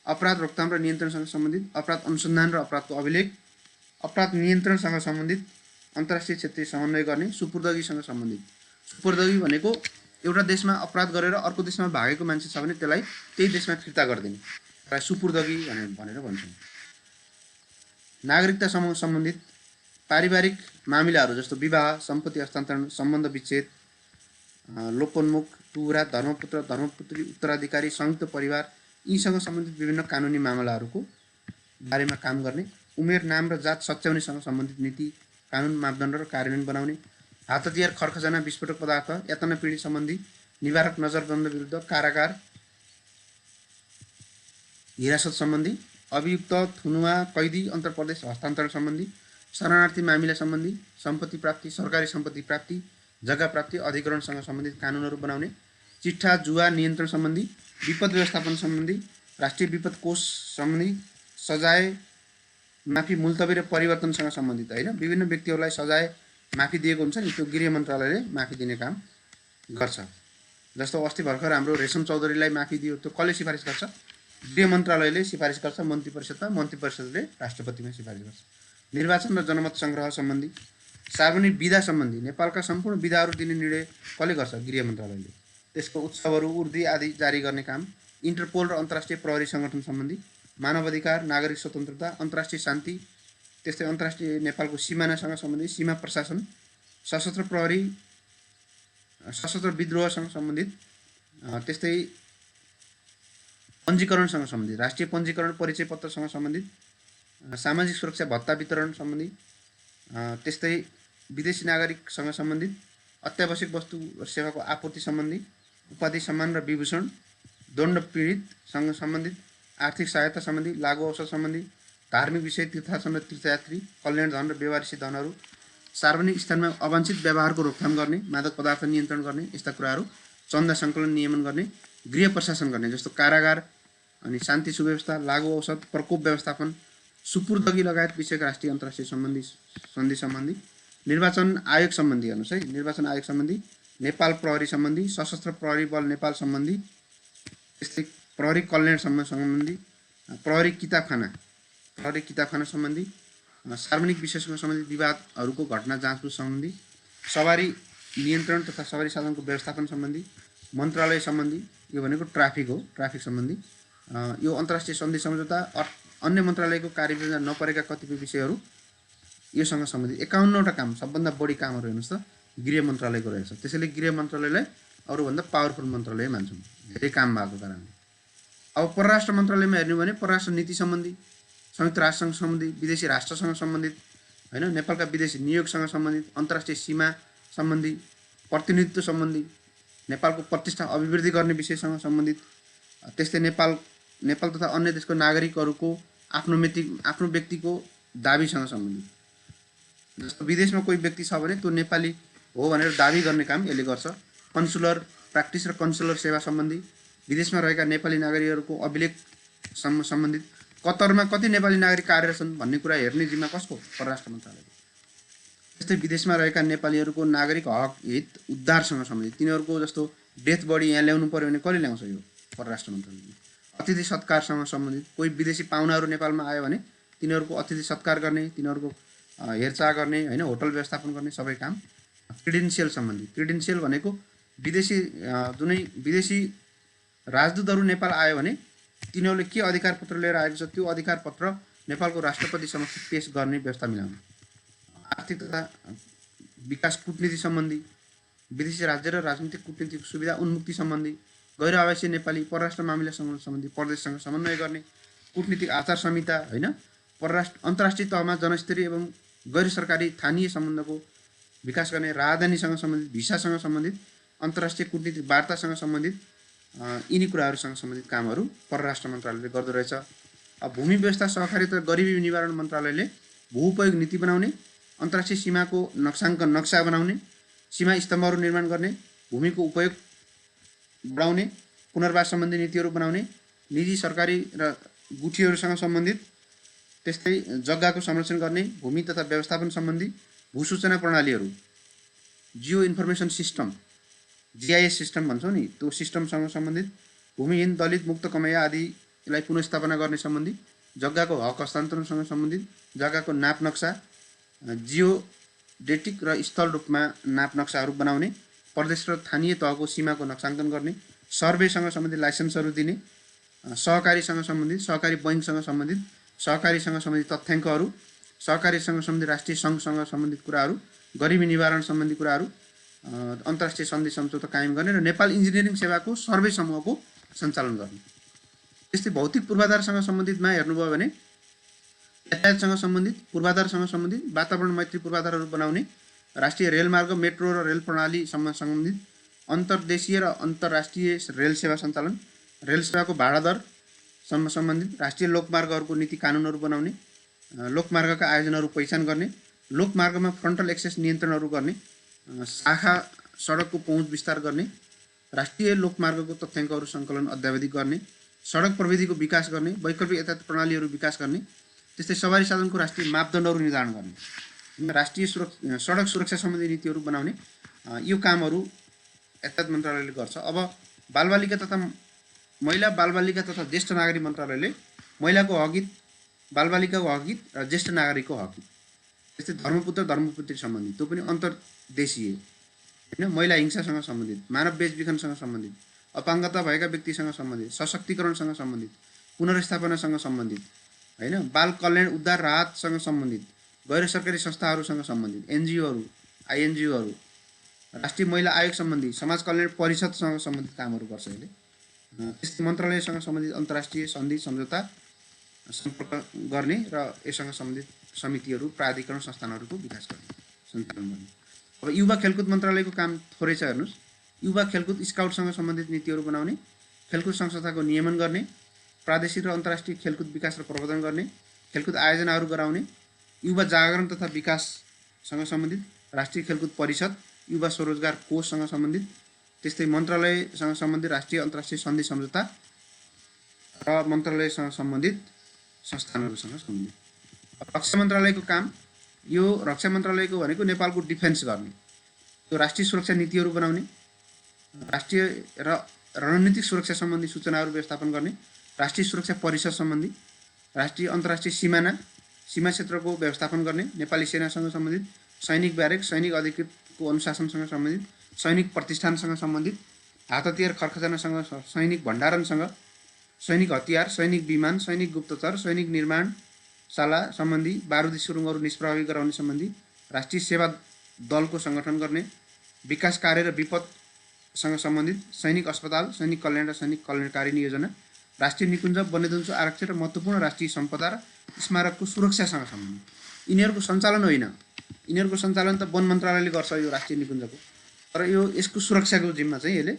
अपराध रोकथाम र नियन्त्रणसँग सम्बन्धित, अपराध अनुसन्धान र अपराधको अभिलेख, अपराध नियन्त्रणसँग सम्बन्धित, अन्तर्राष्ट्रिय क्षेत्रीय समन्वय गर्ने, सुपुर्दगीसँग सम्बन्धित। सुपुर्दगी भनेको एउटा देशमा अपराध गरेर अर्को देशमा भागेको मान्छे छ भने त्यसलाई त्यही देशमा फिर्ता गरिदिने, सुपुर्दगी भनेर भन्छौँ। नागरिकतासँग सम्बन्धित पारिवारिक मामिलाहरू जस्तो विवाह, सम्पत्ति हस्तान्तरण, सम्बन्ध विच्छेद, लोपोन्मुख, टुरा, धर्मपुत्र, धर्मपुत्री, उत्तराधिकारी, संयुक्त परिवार, यीसँग सम्बन्धित विभिन्न कानुनी मामलाहरूको बारेमा काम गर्ने। उमेर, नाम र जात सच्याउनेसँग सम्बन्धित नीति, कानुन, मापदण्ड र कार्यान्वयन बनाउने। हात हतियार, खरखजाना, विस्फोटक पदार्थ, यातना पीडित सम्बन्धी, निवारक नजरबन्द विरुद्ध, कारागार, हिरासत सम्बन्धी, अभियुक्त, थुनुवा, कैदी, अन्तर्प्रदेश हस्तान्तरण सम्बन्धी, शरणार्थी मामिला सम्बन्धी, सम्पत्ति प्राप्ति, सरकारी सम्पत्ति प्राप्ति, जग्गा प्राप्ति, अधिग्रहणसँग सम्बन्धित कानुनहरू बनाउने। चिट्ठा, जुवा नियन्त्रण सम्बन्धी, विपद व्यवस्थापन सम्बन्धी, राष्ट्रिय विपद कोष सम्बन्धी, सजाय माफी, मुल्तवी र परिवर्तनसँग सम्बन्धित, होइन, विभिन्न व्यक्तिहरूलाई सजाय माफी दिएको हुन्छ नि, त्यो गृह मन्त्रालयले माफी दिने काम गर्छ। जस्तो अस्ति भर्खर हाम्रो रेशम चौधरीलाई माफी दियो, त्यो कसले सिफारिस गर्छ? गृह मन्त्रालयले सिफारिस गर्छ मन्त्री परिषदमा, मन्त्री परिषदले राष्ट्रपतिमा सिफारिस गर्छ। निर्वाचन र जनमत सङ्ग्रह सम्बन्धी, सार्वजनिक विधा सम्बन्धी, नेपालका सम्पूर्ण विधाहरू दिने निर्णय कसले गर्छ? गृह मन्त्रालयले। त्यसको उत्सवहरू, उर्दी आदि जारी गर्ने काम। इन्टरपोल र अन्तर्राष्ट्रिय प्रहरी सङ्गठन सम्बन्धी, मानवाधिकार, नागरिक स्वतन्त्रता, अन्तर्राष्ट्रिय शान्ति, त्यस्तै अन्तर्राष्ट्रिय नेपालको सिमानासँग सम्बन्धित, सीमा प्रशासन, सशस्त्र प्रहरी, सशस्त्र विद्रोहसँग सम्बन्धित, त्यस्तै पञ्जीकरणसँग सम्बन्धित, राष्ट्रिय पञ्जीकरण परिचय पत्रसँग सम्बन्धित, सामाजिक सुरक्षा भत्ता वितरण सम्बन्धी, त्यस्तै विदेशी नागरिकसँग सम्बन्धित, अत्यावश्यक वस्तु सेवाको आपूर्ति सम्बन्धी, उपाधि सम्मान र विभूषण, दण्ड पीडितसँग सम्बन्धित, आर्थिक सहायता सम्बन्धी, लागु औषध सम्बन्धी, धार्मिक विषय, तीर्थाटन र तीर्थयात्री, कल्याण धन र व्यवहारिसी धनहरू, सार्वजनिक स्थानमा अवाञ्छित व्यवहारको रोकथाम गर्ने, मादक पदार्थ नियन्त्रण गर्ने, यस्ता कुराहरू, चन्दा सङ्कलन नियमन गर्ने, गृह प्रशासन गर्ने, जस्तो कारागार अनि शान्ति सुव्यवस्था, लागु औषध, प्रकोप व्यवस्थापन, सुपुर्दगी लगायत विषयका राष्ट्रिय अन्तर्राष्ट्रिय सन्धि सम्बन्धी, निर्वाचन आयोग सम्बन्धी हेर्नुहोस् है, निर्वाचन आयोग सम्बन्धी, नेपाल प्रहरी सम्बन्धी, सशस्त्र प्रहरी बल नेपाल सम्बन्धी, त्यस्तै प्रहरी कल्याण सम्बन्धी, प्रहरी किताबखाना सम्बन्धी, सार्वजनिक विषयसँग सम्बन्धित विवादहरूको घटना जाँचबुझ सम्बन्धी, सवारी नियन्त्रण तथा सवारी साधनको व्यवस्थापन सम्बन्धी, मन्त्रालय सम्बन्धी, यो भनेको ट्राफिक हो, ट्राफिक सम्बन्धी, यो अन्तर्राष्ट्रिय सन्धि सम्झौता अन्य मन्त्रालयको कार्यविधान नपरेका कतिपय विषयहरू योसँग सम्बन्धित 51वटा काम, सबभन्दा बढी कामहरू हेर्नुहोस् त गृह मन्त्रालयको रहेछ। त्यसैले गृह मन्त्रालयलाई अरूभन्दा पावरफुल मन्त्रालय मान्छौँ, धेरै काम भएको कारणले। अब परराष्ट्र मन्त्रालयमा हेर्नु भने परराष्ट्र नीति सम्बन्धी, संयुक्त राष्ट्रसँग सम्बन्धित, विदेशी राष्ट्रसँग सम्बन्धित, होइन, नेपालका विदेशी नियोगसँग सम्बन्धित, अन्तर्राष्ट्रिय सीमा सम्बन्धी, प्रतिनिधित्व सम्बन्धी, नेपालको प्रतिष्ठा अभिवृद्धि गर्ने विषयसँग सम्बन्धित, त्यस्तै नेपाल तथा अन्य देशको नागरिकहरूको आफ्नो व्यक्तिको दाबीसँग सम्बन्धित। जस्तो विदेशमा कोही व्यक्ति छ भने त्यो नेपाली हो भनेर दाबी गर्ने काम यसले गर्छ। कन्सुलर प्र्याक्टिस र कन्सुलर सेवा सम्बन्धी, विदेशमा रहेका नेपाली नागरिकहरूको अभिलेखसँग सम्बन्धित, कतरमा कति नेपाली नागरिक कार्यरत छन् भन्ने कुरा हेर्ने जिम्मा कसको? परराष्ट्र मन्त्रालयको। त्यस्तै विदेशमा रहेका नेपालीहरूको नागरिक हक हित उद्धारसँग सम्बन्धित, तिनीहरूको जस्तो डेथ बडी यहाँ ल्याउनु पर्यो भने कसले ल्याउँछ? यो परराष्ट्र मन्त्रालयले। अतिथि सत्कारसँग सम्बन्धित, कोही विदेशी पाहुनाहरू नेपालमा आयो भने तिनीहरूको अतिथि सत्कार गर्ने, तिनीहरूको हेरचाह गर्ने, होइन, होटल व्यवस्थापन गर्ने सबै काम। क्रिडेन्सियल सम्बन्धी, क्रिडेन्सियल भनेको जुनै विदेशी राजदूतहरू नेपाल आयो भने तिनीहरूले के अधिकार पत्र लिएर आएको छ त्यो अधिकार पत्र नेपालको राष्ट्रपति समक्ष पेश गर्ने व्यवस्था मिलाउने। आर्थिक तथा विकास कूटनीति सम्बन्धी, विदेशी राज्य र राजनीतिक कूटनीतिक सुविधा उन्मुक्ति सम्बन्धी, गैर आवासीय नेपाली परराष्ट्र मामिला सम्बन्धी प्रदेशसँग समन्वय गर्ने, कूटनीतिक आचार संहिता, होइन, अन्तर्राष्ट्रिय तहमा जनस्तरीय एवं गैर सरकारी स्थानीय सम्बन्धको विकास गर्ने, राजधानीसँग सम्बन्धित, भिसासँग सम्बन्धित, अन्तर्राष्ट्रिय कूटनीतिक वार्तासँग सम्बन्धित, यिनी कुराहरूसँग सम्बन्धित कामहरू परराष्ट्र मन्त्रालयले गर्दो रहेछ। अब भूमि व्यवस्था, सहकारिता र गरिबी निवारण मन्त्रालयले भू-उपयोग नीति बनाउने, अन्तर्राष्ट्रिय सीमाको नक्सा बनाउने, सीमा स्तम्भहरू निर्माण गर्ने, भूमिको उपयोग बढाउने, पुनर्वास सम्बन्धी नीतिहरू बनाउने, निजी सरकारी र गुठीहरूसँग सम्बन्धित, त्यस्तै जग्गाको संरक्षण गर्ने, भूमि तथा व्यवस्थापन सम्बन्धी, भूसूचना प्रणालीहरू, geo information system, GIS system भन्छौँ नि, त्यो सिस्टमसँग सम्बन्धित, भूमिहीन दलित मुक्त कमैया आदिलाई पुनर्स्थापना गर्ने सम्बन्धी, जग्गाको हक हस्तान्तरणसँग सम्बन्धित, जग्गाको नाप नक्सा, जियोडेटिक र स्थल रूपमा नाप नक्साहरू बनाउने, प्रदेश र स्थानीय तहको सीमाको नक्साङ्कन गर्ने, सर्वेसँग सम्बन्धित लाइसेन्सहरू दिने, सहकारीसँग सम्बन्धित, सहकारी बैङ्कसँग सम्बन्धित, सहकारीसँग सम्बन्धित तथ्याङ्कहरू, सहकारीसँग सम्बन्धित राष्ट्रिय सङ्घसँग सम्बन्धित कुराहरू, गरिबी निवारण सम्बन्धी कुराहरू, अन्तर्राष्ट्रिय सन्धि सम्झौता कायम गर्ने र नेपाल इन्जिनियरिङ सेवाको सर्वे समूहको सञ्चालन गर्ने। त्यस्तै भौतिक पूर्वाधारसँग सम्बन्धितमा हेर्नुभयो भने यातायातसँग सम्बन्धित, पूर्वाधारसँग सम्बन्धित, वातावरण मैत्री पूर्वाधारहरू बनाउने, राष्ट्रिय रेलमार्ग, मेट्रो र रेल प्रणालीसँग सम्बन्धित, अन्तर्देशीय र अन्तर्राष्ट्रिय रेल सेवा सञ्चालन, रेल सेवाको भाडा दरसँग सम्बन्धित, राष्ट्रिय लोकमार्गहरूको नीति कानुनहरू बनाउने, लोकमार्गका आयोजनाहरू पहिचान गर्ने, लोकमार्गमा फ्रन्टल एक्सेस नियन्त्रणहरू गर्ने, शाखा सडकको पहुँच विस्तार गर्ने, राष्ट्रिय लोकमार्गको तथ्याङ्कहरू सङ्कलन अद्यावधिक गर्ने, सडक प्रविधिको विकास गर्ने, वैकल्पिक यातायात प्रणालीहरू विकास गर्ने, त्यस्तै सवारी साधनको राष्ट्रिय मापदण्डहरू निर्धारण गर्ने, राष्ट्रिय सडक सुरक्षा सम्बन्धी नीतिहरू बनाउने, यो कामहरू यातायात मन्त्रालयले गर्छ। अब बालबालिका बालबालिका तथा ज्येष्ठ नागरिक मन्त्रालयले महिलाको हकहित, बालबालिकाको हकहित र ज्येष्ठ नागरिकको हकहित, त्यस्तै धर्मपुत्री सम्बन्धित, त्यो पनि अन्तर्देशीय, होइन, महिला हिंसासँग सम्बन्धित, मानव बेचबिखनसँग सम्बन्धित, अपाङ्गता भएका व्यक्तिसँग सम्बन्धित, सशक्तिकरणसँग सम्बन्धित, पुनर्स्थापनासँग सम्बन्धित, होइन, बाल कल्याण उद्धार राहतसँग सम्बन्धित, गैर सरकारी संस्थाहरूसँग सम्बन्धित, NGOहरू, INGOहरू, राष्ट्रिय महिला आयोग सम्बन्धी, समाज कल्याण परिषदसँग सम्बन्धित कामहरू गर्छ यसले। त्यस्तै मन्त्रालयसँग सम्बन्धित अन्तर्राष्ट्रिय सन्धि सम्झौता सम्पर्क गर्ने र यससँग सम्बन्धित समितिहरू, प्राधिकरण, संस्थानहरूको विकास गर्ने, सञ्चालन गर्ने। अब युवा खेलकुद मन्त्रालयको काम थोरै छ हेर्नुहोस्। युवा खेलकुद स्काउटसँग सम्बन्धित नीतिहरू बनाउने, खेलकुद संस्थाको नियमन गर्ने, प्रादेशिक र अन्तर्राष्ट्रिय खेलकुद विकास र प्रवर्धन गर्ने, खेलकुद आयोजनाहरू गराउने, युवा जागरण तथा विकाससँग सम्बन्धित, राष्ट्रिय खेलकुद परिषद, युवा स्वरोजगार कोषसँग सम्बन्धित, त्यस्तै मन्त्रालयसँग सम्बन्धित राष्ट्रिय अन्तर्राष्ट्रिय सन्धि सम्झौता र मन्त्रालयसँग सम्बन्धित संस्थानहरूसँग सम्बन्धित। रक्षा मन्त्रालयको काम यो रक्षा मन्त्रालयको भनेको नेपालको डिफेन्स गर्ने, त्यो राष्ट्रिय सुरक्षा नीतिहरू बनाउने, राष्ट्रिय र रणनीतिक सुरक्षा सम्बन्धी सूचनाहरू व्यवस्थापन गर्ने, राष्ट्रिय सुरक्षा परिषद सम्बन्धी, राष्ट्रिय अन्तर्राष्ट्रिय सीमा क्षेत्रको व्यवस्थापन गर्ने, नेपाली सेनासँग सम्बन्धित, सैनिक ब्यारेक, सैनिक अधिकृतको अनुशासनसँग सम्बन्धित, सैनिक प्रतिष्ठानसँग सम्बन्धित, हात हतियार खर्खजनासँग, सैनिक भण्डारणसँग, सैनिक हतियार, सैनिक विमान, सैनिक गुप्तचर, सैनिक निर्माणशाला सम्बन्धी, बारुदी सुरुङहरू निष्प्रभावी गराउने सम्बन्धी, राष्ट्रिय सेवा दलको सङ्गठन गर्ने, विकास कार्य र विपदसँग सम्बन्धित, सैनिक अस्पताल, सैनिक कल्याण र सैनिक कल्याणकारी नियोजना, राष्ट्रिय निकुञ्ज, वन्यजन्तु आरक्षण र महत्त्वपूर्ण राष्ट्रिय सम्पदा र स्मारकको सुरक्षासँग सम्बन्धित। यिनीहरूको सञ्चालन होइन, यिनीहरूको सञ्चालन त वन मन्त्रालयले गर्छ यो राष्ट्रिय निकुञ्जको, तर यो यसको सुरक्षाको जिम्मा चाहिँ यसले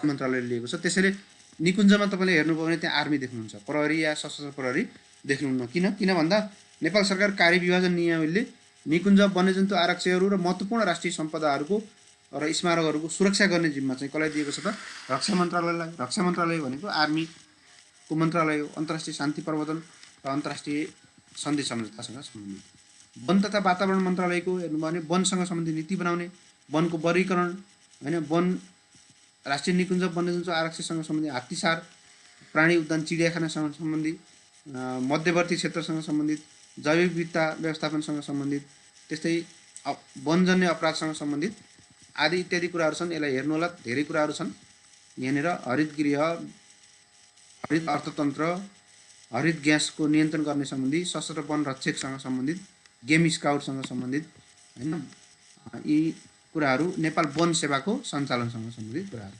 मन्त्रालयले लिएको छ। त्यसैले निकुञ्जमा तपाईँले हेर्नुभयो भने त्यहाँ आर्मी देख्नुहुन्छ, प्रहरी या सशस्त्र प्रहरी देख्नुहुन्न। किन भन्दा नेपाल सरकार कार्यविभाजन नियमले निकुञ्ज, वन्यजन्तु आरक्षहरू र महत्त्वपूर्ण राष्ट्रिय सम्पदाहरूको र स्मारकहरूको सुरक्षा गर्ने जिम्मा चाहिँ कसलाई दिएको छ त? रक्षा मन्त्रालयलाई। रक्षा मन्त्रालय भनेको आर्मीको मन्त्रालय हो, अन्तर्राष्ट्रिय शान्ति प्रवर्धन र अन्तर्राष्ट्रिय सन्धि सम्झौतासँग सम्बन्धित। वन तथा वातावरण मन्त्रालयको हेर्नुभयो भने वनसँग सम्बन्धित नीति बनाउने, वनको वर्गीकरण होइन, वन राष्ट्रिय निकुञ्ज, वन्यजन्तु आरक्षसँग सम्बन्धित, हात्तीसार प्राणी उद्यान, चिडियाखानासँग सम्बन्धित, मध्यवर्ती क्षेत्रसँग सम्बन्धित, जैविक विविधता व्यवस्थापनसँग सम्बन्धित, त्यस्तै वनजन्य अपराधसँग सम्बन्धित आदि इत्यादि कुराहरू छन्। यसलाई हेर्नु होला, धेरै कुराहरू छन् यहाँनिर। हरित गृह, हरित अर्थतन्त्र, हरित ग्यासको नियन्त्रण गर्ने सम्बन्धी, सशस्त्र वन रक्षकसँग सम्बन्धित, गेम स्काउटसँग सम्बन्धित होइन, यी कुराहरू नेपाल वन सेवाको सञ्चालनसँग सम्बन्धित कुराहरू।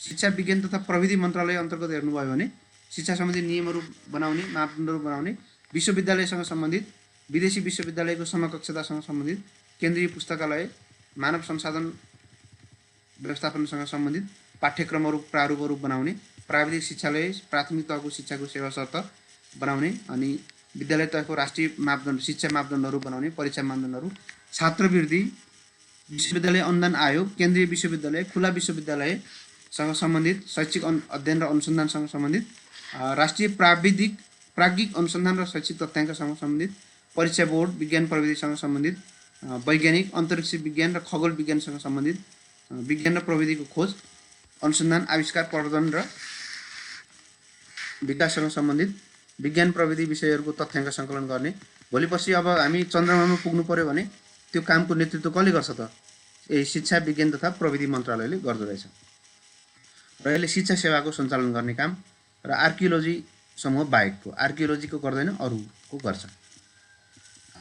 शिक्षा विज्ञान तथा प्रविधि मन्त्रालय अन्तर्गत हेर्नुभयो भने शिक्षा सम्बन्धी नियमहरू बनाउने, मापदण्डहरू बनाउने, विश्वविद्यालयसँग सम्बन्धित, विदेशी विश्वविद्यालयको समकक्षतासँग सम्बन्धित, केन्द्रीय पुस्तकालय, मानव संसाधन व्यवस्थापनसँग सम्बन्धित पाठ्यक्रमहरू प्रारूपहरू बनाउने, प्राविधिक शिक्षालय, प्राथमिक तहको शिक्षाको सेवा शर्त बनाउने, अनि विद्यालय तहको राष्ट्रिय मापदण्ड, शिक्षा मापदण्डहरू बनाउने, परीक्षा मापदण्डहरू, छात्रवृत्ति, विश्वविद्यालय अनुदान आयोग, केन्द्रीय विश्वविद्यालय, खुला विश्वविद्यालयसँग सम्बन्धित, शैक्षिक अध्ययन र अनुसन्धानसँग सम्बन्धित, राष्ट्रिय प्राज्ञिक अनुसन्धान र शैक्षिक तथ्याङ्कसँग सम्बन्धित, परीक्षा बोर्ड, विज्ञान प्रविधिसँग सम्बन्धित, वैज्ञानिक, अन्तरिक्ष विज्ञान र खगोल विज्ञानसँग सम्बन्धित, विज्ञान र प्रविधिको खोज, अनुसन्धान, आविष्कार, प्रवर्धन र विकाससँग सम्बन्धित, विज्ञान प्रविधि विषयहरूको तथ्याङ्क सङ्कलन गर्ने। भोलिपर्सि अब हामी चन्द्रमामा पुग्नु पर्यो भने त्यो कामको नेतृत्व कसले गर्छ त? यही शिक्षा विज्ञान तथा प्रविधि मन्त्रालयले गर्दो रहेछ र यसले शिक्षा सेवाको सञ्चालन गर्ने काम र आर्कियोलोजी समूह बाहेकको, आर्कियोलोजीको गर्दैन, अरूको गर्छ।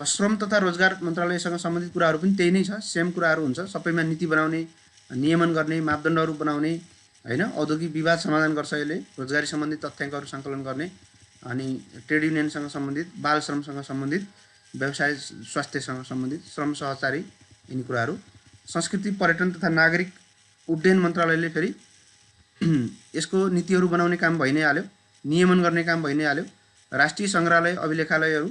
श्रम तथा रोजगार मन्त्रालयसँग सम्बन्धित कुराहरू पनि त्यही नै छ, सेम कुराहरू हुन्छ। सबैमा नीति बनाउने, नियमन गर्ने, मापदण्डहरू बनाउने होइन, औद्योगिक विवाद समाधान गर्छ यसले, रोजगारी सम्बन्धी तथ्याङ्कहरू सङ्कलन गर्ने, अनि ट्रेड युनियनसँग सम्बन्धित, बाल श्रमसँग सम्बन्धित, व्यवसाय स्वास्थ्यसँग सम्बन्धित, श्रम सहचारी, यिनी कुराहरू। संस्कृति, पर्यटन तथा नागरिक उड्डयन मन्त्रालयले फेरि यसको नीतिहरू बनाउने काम भइ नै हाल्यो, नियमन गर्ने काम भइ नै हाल्यो। राष्ट्रिय सङ्ग्रहालय, अभिलेखालयहरू,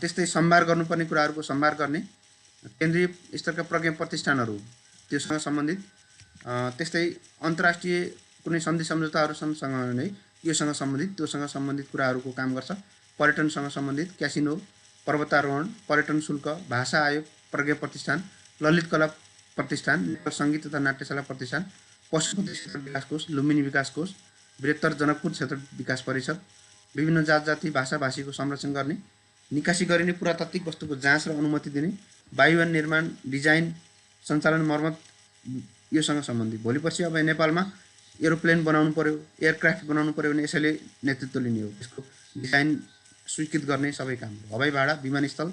त्यस्तै सम्भार गर्नुपर्ने कुराहरूको सम्भार गर्ने, केन्द्रीय स्तरका प्रज्ञा प्रतिष्ठानहरू त्योसँग सम्बन्धित, त्यस्तै अन्तर्राष्ट्रिय कुनै सन्धि सम्झौताहरू सँग नै योसँग सम्बन्धित, त्योसँग सम्बन्धित कुराहरूको काम गर्छ। पर्यटनसँग सम्बन्धित, क्यासिनो, पर्वतारोहण, पर्यटन शुल्क, भाषा आयोग, प्रज्ञा प्रतिष्ठान, ललित कला प्रतिष्ठान, नेपाल सङ्गीत तथा नाट्यशाला प्रतिष्ठान, पशुपति क्षेत्र विकास कोष, लुम्बिनी विकास कोष, बृहत्तर जनकपुर क्षेत्र विकास परिषद, विभिन्न जात जाति भाषा भाषीको संरक्षण गर्ने, निकासी गरिने पुरातात्विक वस्तुको जाँच र अनुमति दिने, वायुयान निर्माण, डिजाइन, सञ्चालन, मर्मत, योसँग सम्बन्धित। भोलिपर्सि अब नेपालमा एरोप्लेन बनाउनु पर्यो, एयरक्राफ्ट बनाउनु पर्यो भने यसैले नेतृत्व लिने हो, यसको डिजाइन स्वीकृत गर्ने सबै काम। हवाई भाडा, विमानस्थल,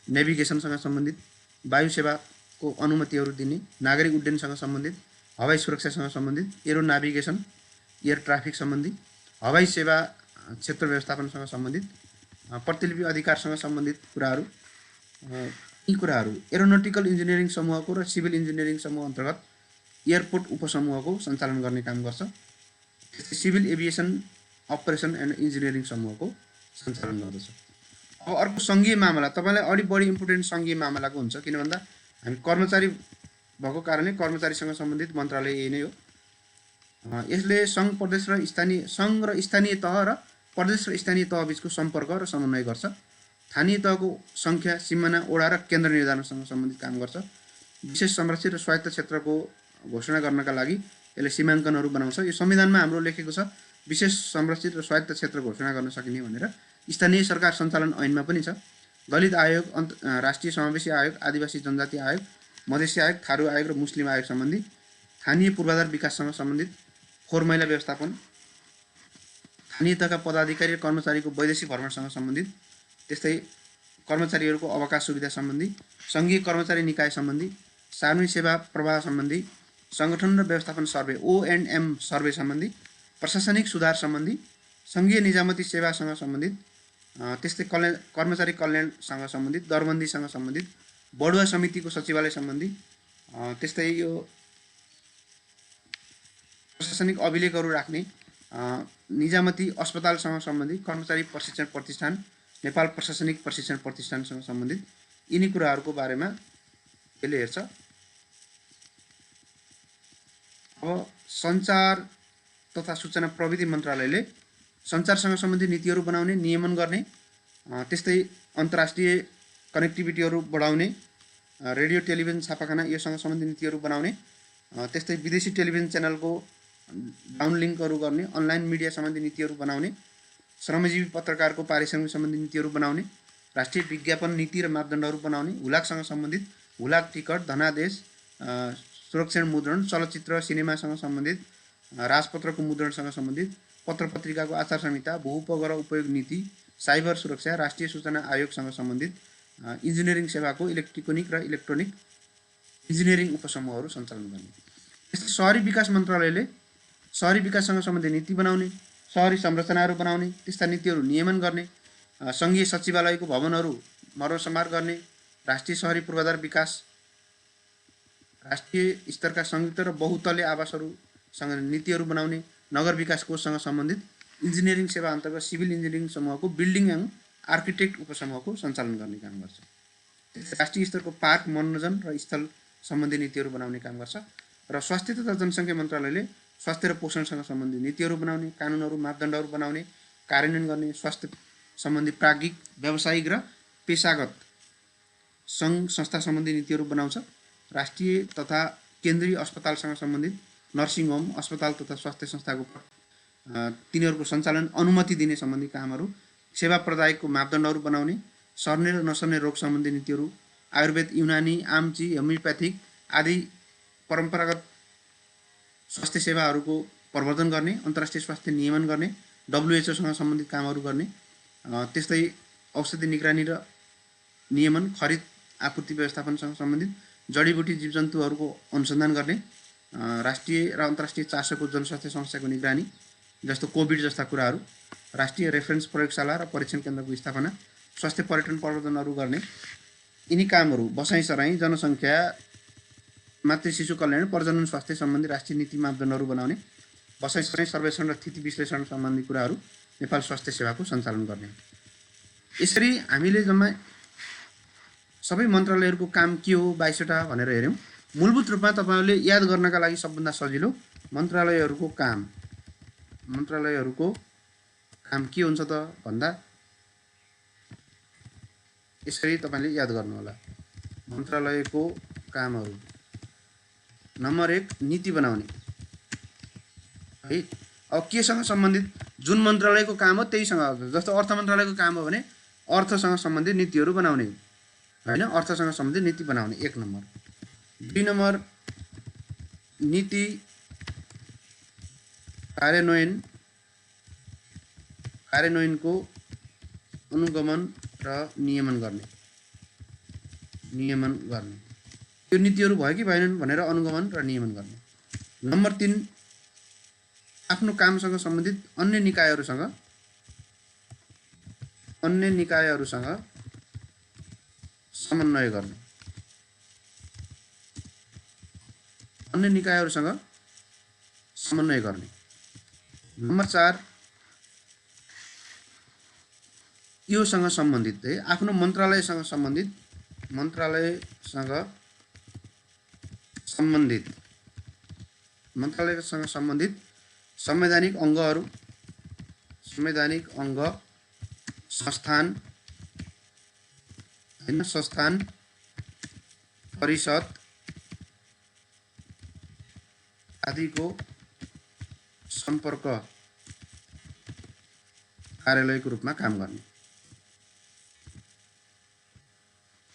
नेभिगेसनसँग सम्बन्धित, वायु सेवाको अनुमतिहरू दिने, नागरिक उड्डयनसँग सम्बन्धित, हवाई सुरक्षासँग सम्बन्धित, एरो नाभिगेसन, एयर ट्राफिक सम्बन्धी, हवाई सेवा क्षेत्र व्यवस्थापनसँग सम्बन्धित, प्रतिलिपि अधिकारसँग सम्बन्धित कुराहरू, यी कुराहरू। एरोनोटिकल इन्जिनियरिङ समूहको र सिभिल इन्जिनियरिङ समूह अन्तर्गत एयरपोर्ट उपसमूहको सञ्चालन गर्ने काम गर्छ। Civil aviation operation and engineering समूहको सञ्चालन गर्दछ। अब अर्को सङ्घीय मामला, तपाईँलाई अलि बढी इम्पोर्टेन्ट सङ्घीय मामलाको हुन्छ, किन भन्दा हामी कर्मचारी भएको कारणले कर्मचारीसँग सम्बन्धित मन्त्रालय यही नै हो। यसले सङ्घ र स्थानीय तह र प्रदेश र स्थानीय तह बिचको सम्पर्क र समन्वय गर्छ। स्थानीय तहको सङ्ख्या, सिमाना, ओडा र केन्द्र निर्धारणसँग सम्बन्धित काम गर्छ। विशेष संरक्षित र स्वायत्त क्षेत्रको घोषणा गर्नका लागि यसले सीमाङ्कनहरू बनाउँछ। यो संविधानमा हाम्रो लेखेको छ विशेष संरक्षित र स्वायत्त क्षेत्र घोषणा गर्न सकिने भनेर। स्थानीय सरकार सञ्चालन ऐनमा पनि छ। दलित आयोग, राष्ट्रिय समावेशी आयोग, आदिवासी जनजाति आयोग, मधेसी आयोग, थारू आयोग र मुस्लिम आयोग सम्बन्धी, स्थानीय पूर्वाधार विकाससँग सम्बन्धित, फोहोर मैला व्यवस्थापन, स्थानीय तहका पदाधिकारी र कर्मचारीको वैदेशिक भ्रमणसँग सम्बन्धित, त्यस्तै कर्मचारीहरूको अवकाश सुविधा सम्बन्धी, सङ्घीय कर्मचारी निकाय सम्बन्धी, सार्वजनिक सेवा प्रवाह सम्बन्धी, सङ्गठन र व्यवस्थापन सर्वे O&M सर्वे सम्बन्धी, प्रशासनिक सुधार सम्बन्धी, सङ्घीय निजामती सेवासँग सम्बन्धित, त्यस्तै कर्मचारी कल्याणसँग सम्बन्धित, दरबन्दीसँग सम्बन्धित, बढुवा समितिको सचिवालय सम्बन्धी, त्यस्तै यो प्रशासनिक अभिलेखहरू राख्ने, निजामती अस्पतालसँग सम्बन्धित, कर्मचारी प्रशिक्षण प्रतिष्ठान, नेपाल प्रशासनिक प्रशिक्षण प्रतिष्ठानसँग सम्बन्धित, यिनी कुराहरूको बारेमा यसले हेर्छ। अब सञ्चार तथा सूचना प्रविधि मन्त्रालयले सञ्चारसँग सम्बन्धित नीतिहरू बनाउने, नियमन गर्ने, त्यस्तै अन्तर्राष्ट्रिय कनेक्टिभिटीहरू बढाउने, रेडियो टेलिभिजन छापाखाना योसँग सम्बन्धित नीतिहरू बनाउने, त्यस्तै विदेशी टेलिभिजन च्यानलको डाउनलिङ्कहरू गर्ने, अनलाइन मिडिया सम्बन्धी नीतिहरू बनाउने, श्रमजीवी पत्रकारको पारिश्रमिक सम्बन्धी नीतिहरू बनाउने, राष्ट्रिय विज्ञापन नीति र मापदण्डहरू बनाउने, हुलाकसँग सम्बन्धित, हुलाक टिकट, धनादेश, सुरक्षण मुद्रण, चलचित्र सिनेमासँग सम्बन्धित, राजपत्रको मुद्रणसँग सम्बन्धित, पत्र पत्रिकाको आचार संहिता, भूउपग्रह उपयोग नीति, साइबर सुरक्षा, राष्ट्रिय सूचना आयोगसँग सम्बन्धित, इन्जिनियरिङ सेवाको इलेक्ट्रोनिक र इलेक्ट्रोनिक इन्जिनियरिङ उपसमूहहरू सञ्चालन गर्ने। त्यस्तै सहरी विकास मन्त्रालयले सहरी विकाससँग सम्बन्धित नीति बनाउने, सहरी संरचनाहरू बनाउने, त्यस्ता नीतिहरू नियमन गर्ने, सङ्घीय सचिवालयको भवनहरू मर्मसम्हार गर्ने, राष्ट्रिय सहरी पूर्वाधार विकास, राष्ट्रिय स्तरका संयुक्त र बहुतले आवासहरूसँग नीतिहरू बनाउने, नगर विकास कोषसँग सम्बन्धित, इन्जिनियरिङ सेवा अन्तर्गत सिभिल इन्जिनियरिङ समूहको बिल्डिङ एन्ड आर्किटेक्ट उपसमूहको सञ्चालन गर्ने काम गर्छ। राष्ट्रिय स्तरको पार्क, मनोरञ्जन र स्थल सम्बन्धी नीतिहरू बनाउने काम गर्छ। र स्वास्थ्य तथा जनसङ्ख्या मन्त्रालयले स्वास्थ्य र पोषणसँग सम्बन्धित नीतिहरू बनाउने, कानुनहरू, मापदण्डहरू बनाउने, कार्यान्वयन गर्ने, स्वास्थ्य सम्बन्धी प्राज्ञिक, व्यावसायिक र पेसागत सङ्घ संस्था सम्बन्धी नीतिहरू बनाउँछ। राष्ट्रिय तथा केन्द्रीय अस्पतालसँग सम्बन्धित, नर्सिङ होम, अस्पताल तथा स्वास्थ्य संस्थाको तिनीहरूको सञ्चालन अनुमति दिने सम्बन्धी कामहरू, सेवा प्रदायकको मापदण्डहरू बनाउने, सर्ने र नसर्ने रोग सम्बन्धी नीतिहरू, आयुर्वेद, युनानी, आम्ची, होमियोप्याथिक आदि परम्परागत स्वास्थ्य सेवाहरूको प्रवर्धन गर्ने, अन्तर्राष्ट्रिय स्वास्थ्य नियमन गर्ने, WHO सँग सम्बन्धित कामहरू गर्ने, त्यस्तै औषधि निगरानी र नियमन, खरिद आपूर्ति व्यवस्थापनसँग सम्बन्धित, जडीबुटी जीवजन्तुहरूको अनुसन्धान गर्ने, राष्ट्रिय र अन्तर्राष्ट्रिय चासोको जनस्वास्थ्य समस्याको निगरानी जस्तो कोभिड जस्ता कुराहरू, राष्ट्रिय रेफरेन्स प्रयोगशाला र परीक्षण केन्द्रको स्थापना, स्वास्थ्य पर्यटन प्रवर्धनहरू गर्ने, यिनी कामहरू बसाइँ जनसङ्ख्या, मातृ शिशु कल्याण, प्रजनन स्वास्थ्य सम्बन्धी राष्ट्रिय नीति मापदण्डहरू बनाउने, बसाइँ सर्वेक्षण र स्थिति विश्लेषण सम्बन्धी कुराहरू नेपाल स्वास्थ्य सेवाको सञ्चालन गर्ने। यसरी हामीले जम्मा सबै मन्त्रालयहरूको काम के हो 22वटा भनेर हेऱ्यौँ। मूलभूत रूपमा तपाईँहरूले याद गर्नका लागि सबभन्दा सजिलो मन्त्रालयहरूको काम के हुन्छ त भन्दा यसरी तपाईँले याद गर्नुहोला। मन्त्रालयको कामहरू, नम्बर 1 नीति बनाउने है। अब केसँग सम्बन्धित, जुन मन्त्रालयको काम हो त्यहीसँग आउँछ। जस्तो अर्थ मन्त्रालयको काम हो भने अर्थसँग सम्बन्धित नीतिहरू बनाउने होइन, अर्थसँग सम्बन्धित नीति बनाउने 1 नम्बर। 2 नम्बर नीति कार्यान्वयनको अनुगमन र नियमन गर्ने। यो नीतिहरू भयो कि भएनन् भनेर अनुगमन र नियमन गर्ने। नम्बर 3 आफ्नो कामसँग सम्बन्धित अन्य निकायहरूसँग समन्वय गर्ने। नम्बर 4 योसँग सम्बन्धित है, आफ्नो मन्त्रालयसँग सम्बन्धित संवैधानिक अङ्ग, संस्थान हैन, संस्थान, परिषद आदिको सम्पर्क कार्यालयको रूपमा काम गर्ने।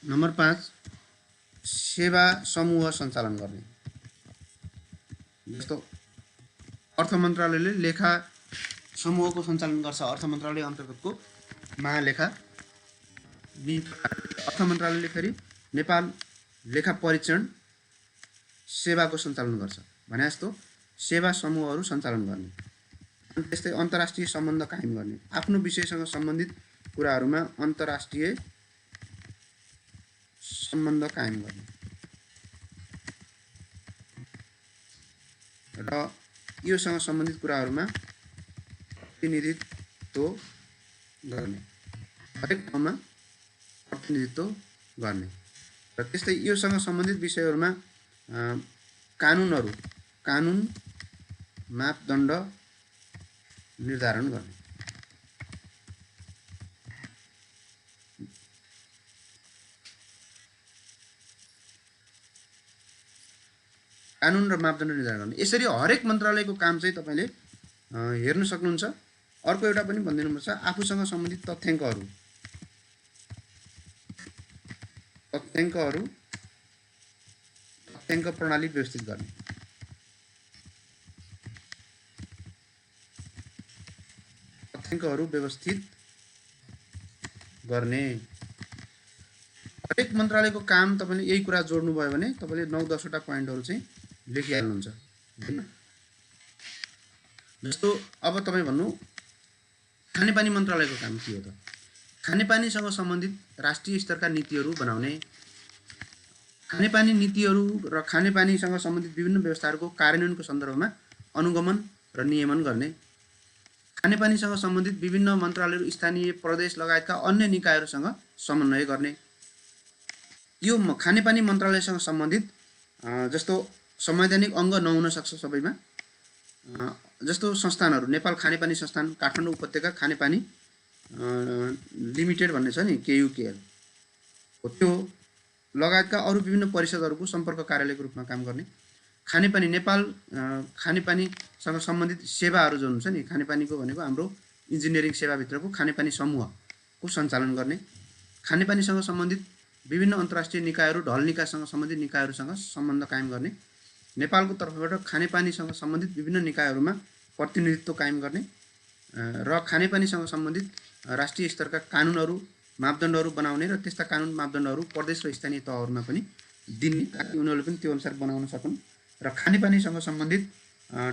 नम्बर 5 सेवा समूह सञ्चालन गर्ने। जस्तो अर्थ मन्त्रालयले लेखा समूहको सञ्चालन गर्छ। अर्थ मन्त्रालय अन्तर्गतको महालेखा अर्थ मन्त्रालयले फेरि नेपाल लेखा परीक्षण सेवाको सञ्चालन गर्छ भने जस्तो सेवा समूहहरू सञ्चालन गर्ने। अनि त्यस्तै अन्तर्राष्ट्रिय सम्बन्ध कायम गर्ने। आफ्नो विषयसँग सम्बन्धित कुराहरूमा अन्तर्राष्ट्रिय सम्बन्ध कायम गर्ने र योसँग सम्बन्धित कुराहरूमा प्रतिनिधित्व गर्ने, हरेक ठाउँमा प्रतिनिधित्व गर्ने र त्यस्तै योसँग सम्बन्धित विषयहरूमा कानुन मापदण्ड निर्धारण गर्ने। कानुन र मापदण्ड निर्धारण गर्ने। यसरी हरेक मन्त्रालयको काम चाहिँ तपाईँले हेर्न सक्नुहुन्छ। अर्को एउटा पनि भनिदिनुपर्छ, आफूसँग सम्बन्धित तथ्याङ्कहरू तथ्याङ्क प्रणाली व्यवस्थित गर्ने। तथ्याङ्कहरू व्यवस्थित गर्ने। हरेक मन्त्रालयको काम तपाईँले यही कुरा जोड्नुभयो भने तपाईँले 9-10 वटा पोइन्टहरू चाहिँ लेखिहाल्नुहुन्छ हैन। जस्तो अब तपाईँ भन्नु खानेपानी मन्त्रालयको काम के हो त? खानेपानीसँग सम्बन्धित राष्ट्रिय स्तरका नीतिहरू बनाउने, खानेपानी नीतिहरू र खानेपानीसँग सम्बन्धित विभिन्न व्यवस्थाहरूको कार्यान्वयनको सन्दर्भमा अनुगमन र नियमन गर्ने, खानेपानीसँग सम्बन्धित विभिन्न मन्त्रालयहरू, स्थानीय, प्रदेश लगायतका अन्य निकायहरूसँग समन्वय गर्ने। यो खानेपानी मन्त्रालयसँग सम्बन्धित जस्तो संवैधानिक अङ्ग नहुन सक्छ सबैमा। जस्तो संस्थानहरू, नेपाल खानेपानी संस्थान, काठमाडौँ उपत्यका खानेपानी लिमिटेड भन्ने छ नि, KUKL हो, त्यो लगायतका अरू विभिन्न परिषदहरूको सम्पर्क कार्यालयको रूपमा काम गर्ने। खानेपानी नेपाल खानेपानीसँग सम्बन्धित सेवाहरू जो हुन्छ नि, खानेपानीको भनेको हाम्रो इन्जिनियरिङ सेवाभित्रको खानेपानी समूहको सञ्चालन गर्ने। खानेपानीसँग सम्बन्धित विभिन्न अन्तर्राष्ट्रिय निकायहरू, ढल निकायसँग सम्बन्धित निकायहरूसँग सम्बन्ध कायम गर्ने। नेपालको तर्फबाट खानेपानीसँग सम्बन्धित विभिन्न निकायहरूमा प्रतिनिधित्व कायम गर्ने र खानेपानीसँग सम्बन्धित राष्ट्रिय स्तरका कानुनहरू मापदण्डहरू बनाउने र त्यस्ता कानुन मापदण्डहरू प्रदेश र स्थानीय तहहरूमा पनि दिने, ताकि उनीहरूले पनि त्यो अनुसार बनाउन सकुन्। र खानेपानीसँग सम्बन्धित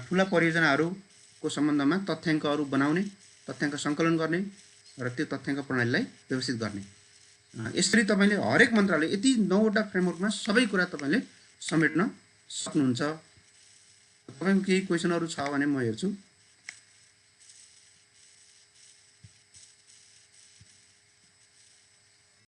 ठुला परियोजनाहरूको सम्बन्धमा तथ्याङ्कहरू बनाउने, तथ्याङ्क सङ्कलन गर्ने र त्यो तथ्याङ्क प्रणालीलाई व्यवस्थित गर्ने। यसरी तपाईँले हरेक मन्त्रालय यति 9 वटा फ्रेमवर्कमा सबै कुरा तपाईँले समेट्न सक्नुहुन्छ। तपाईँको केही क्वेसनहरू छ भने म हेर्छु।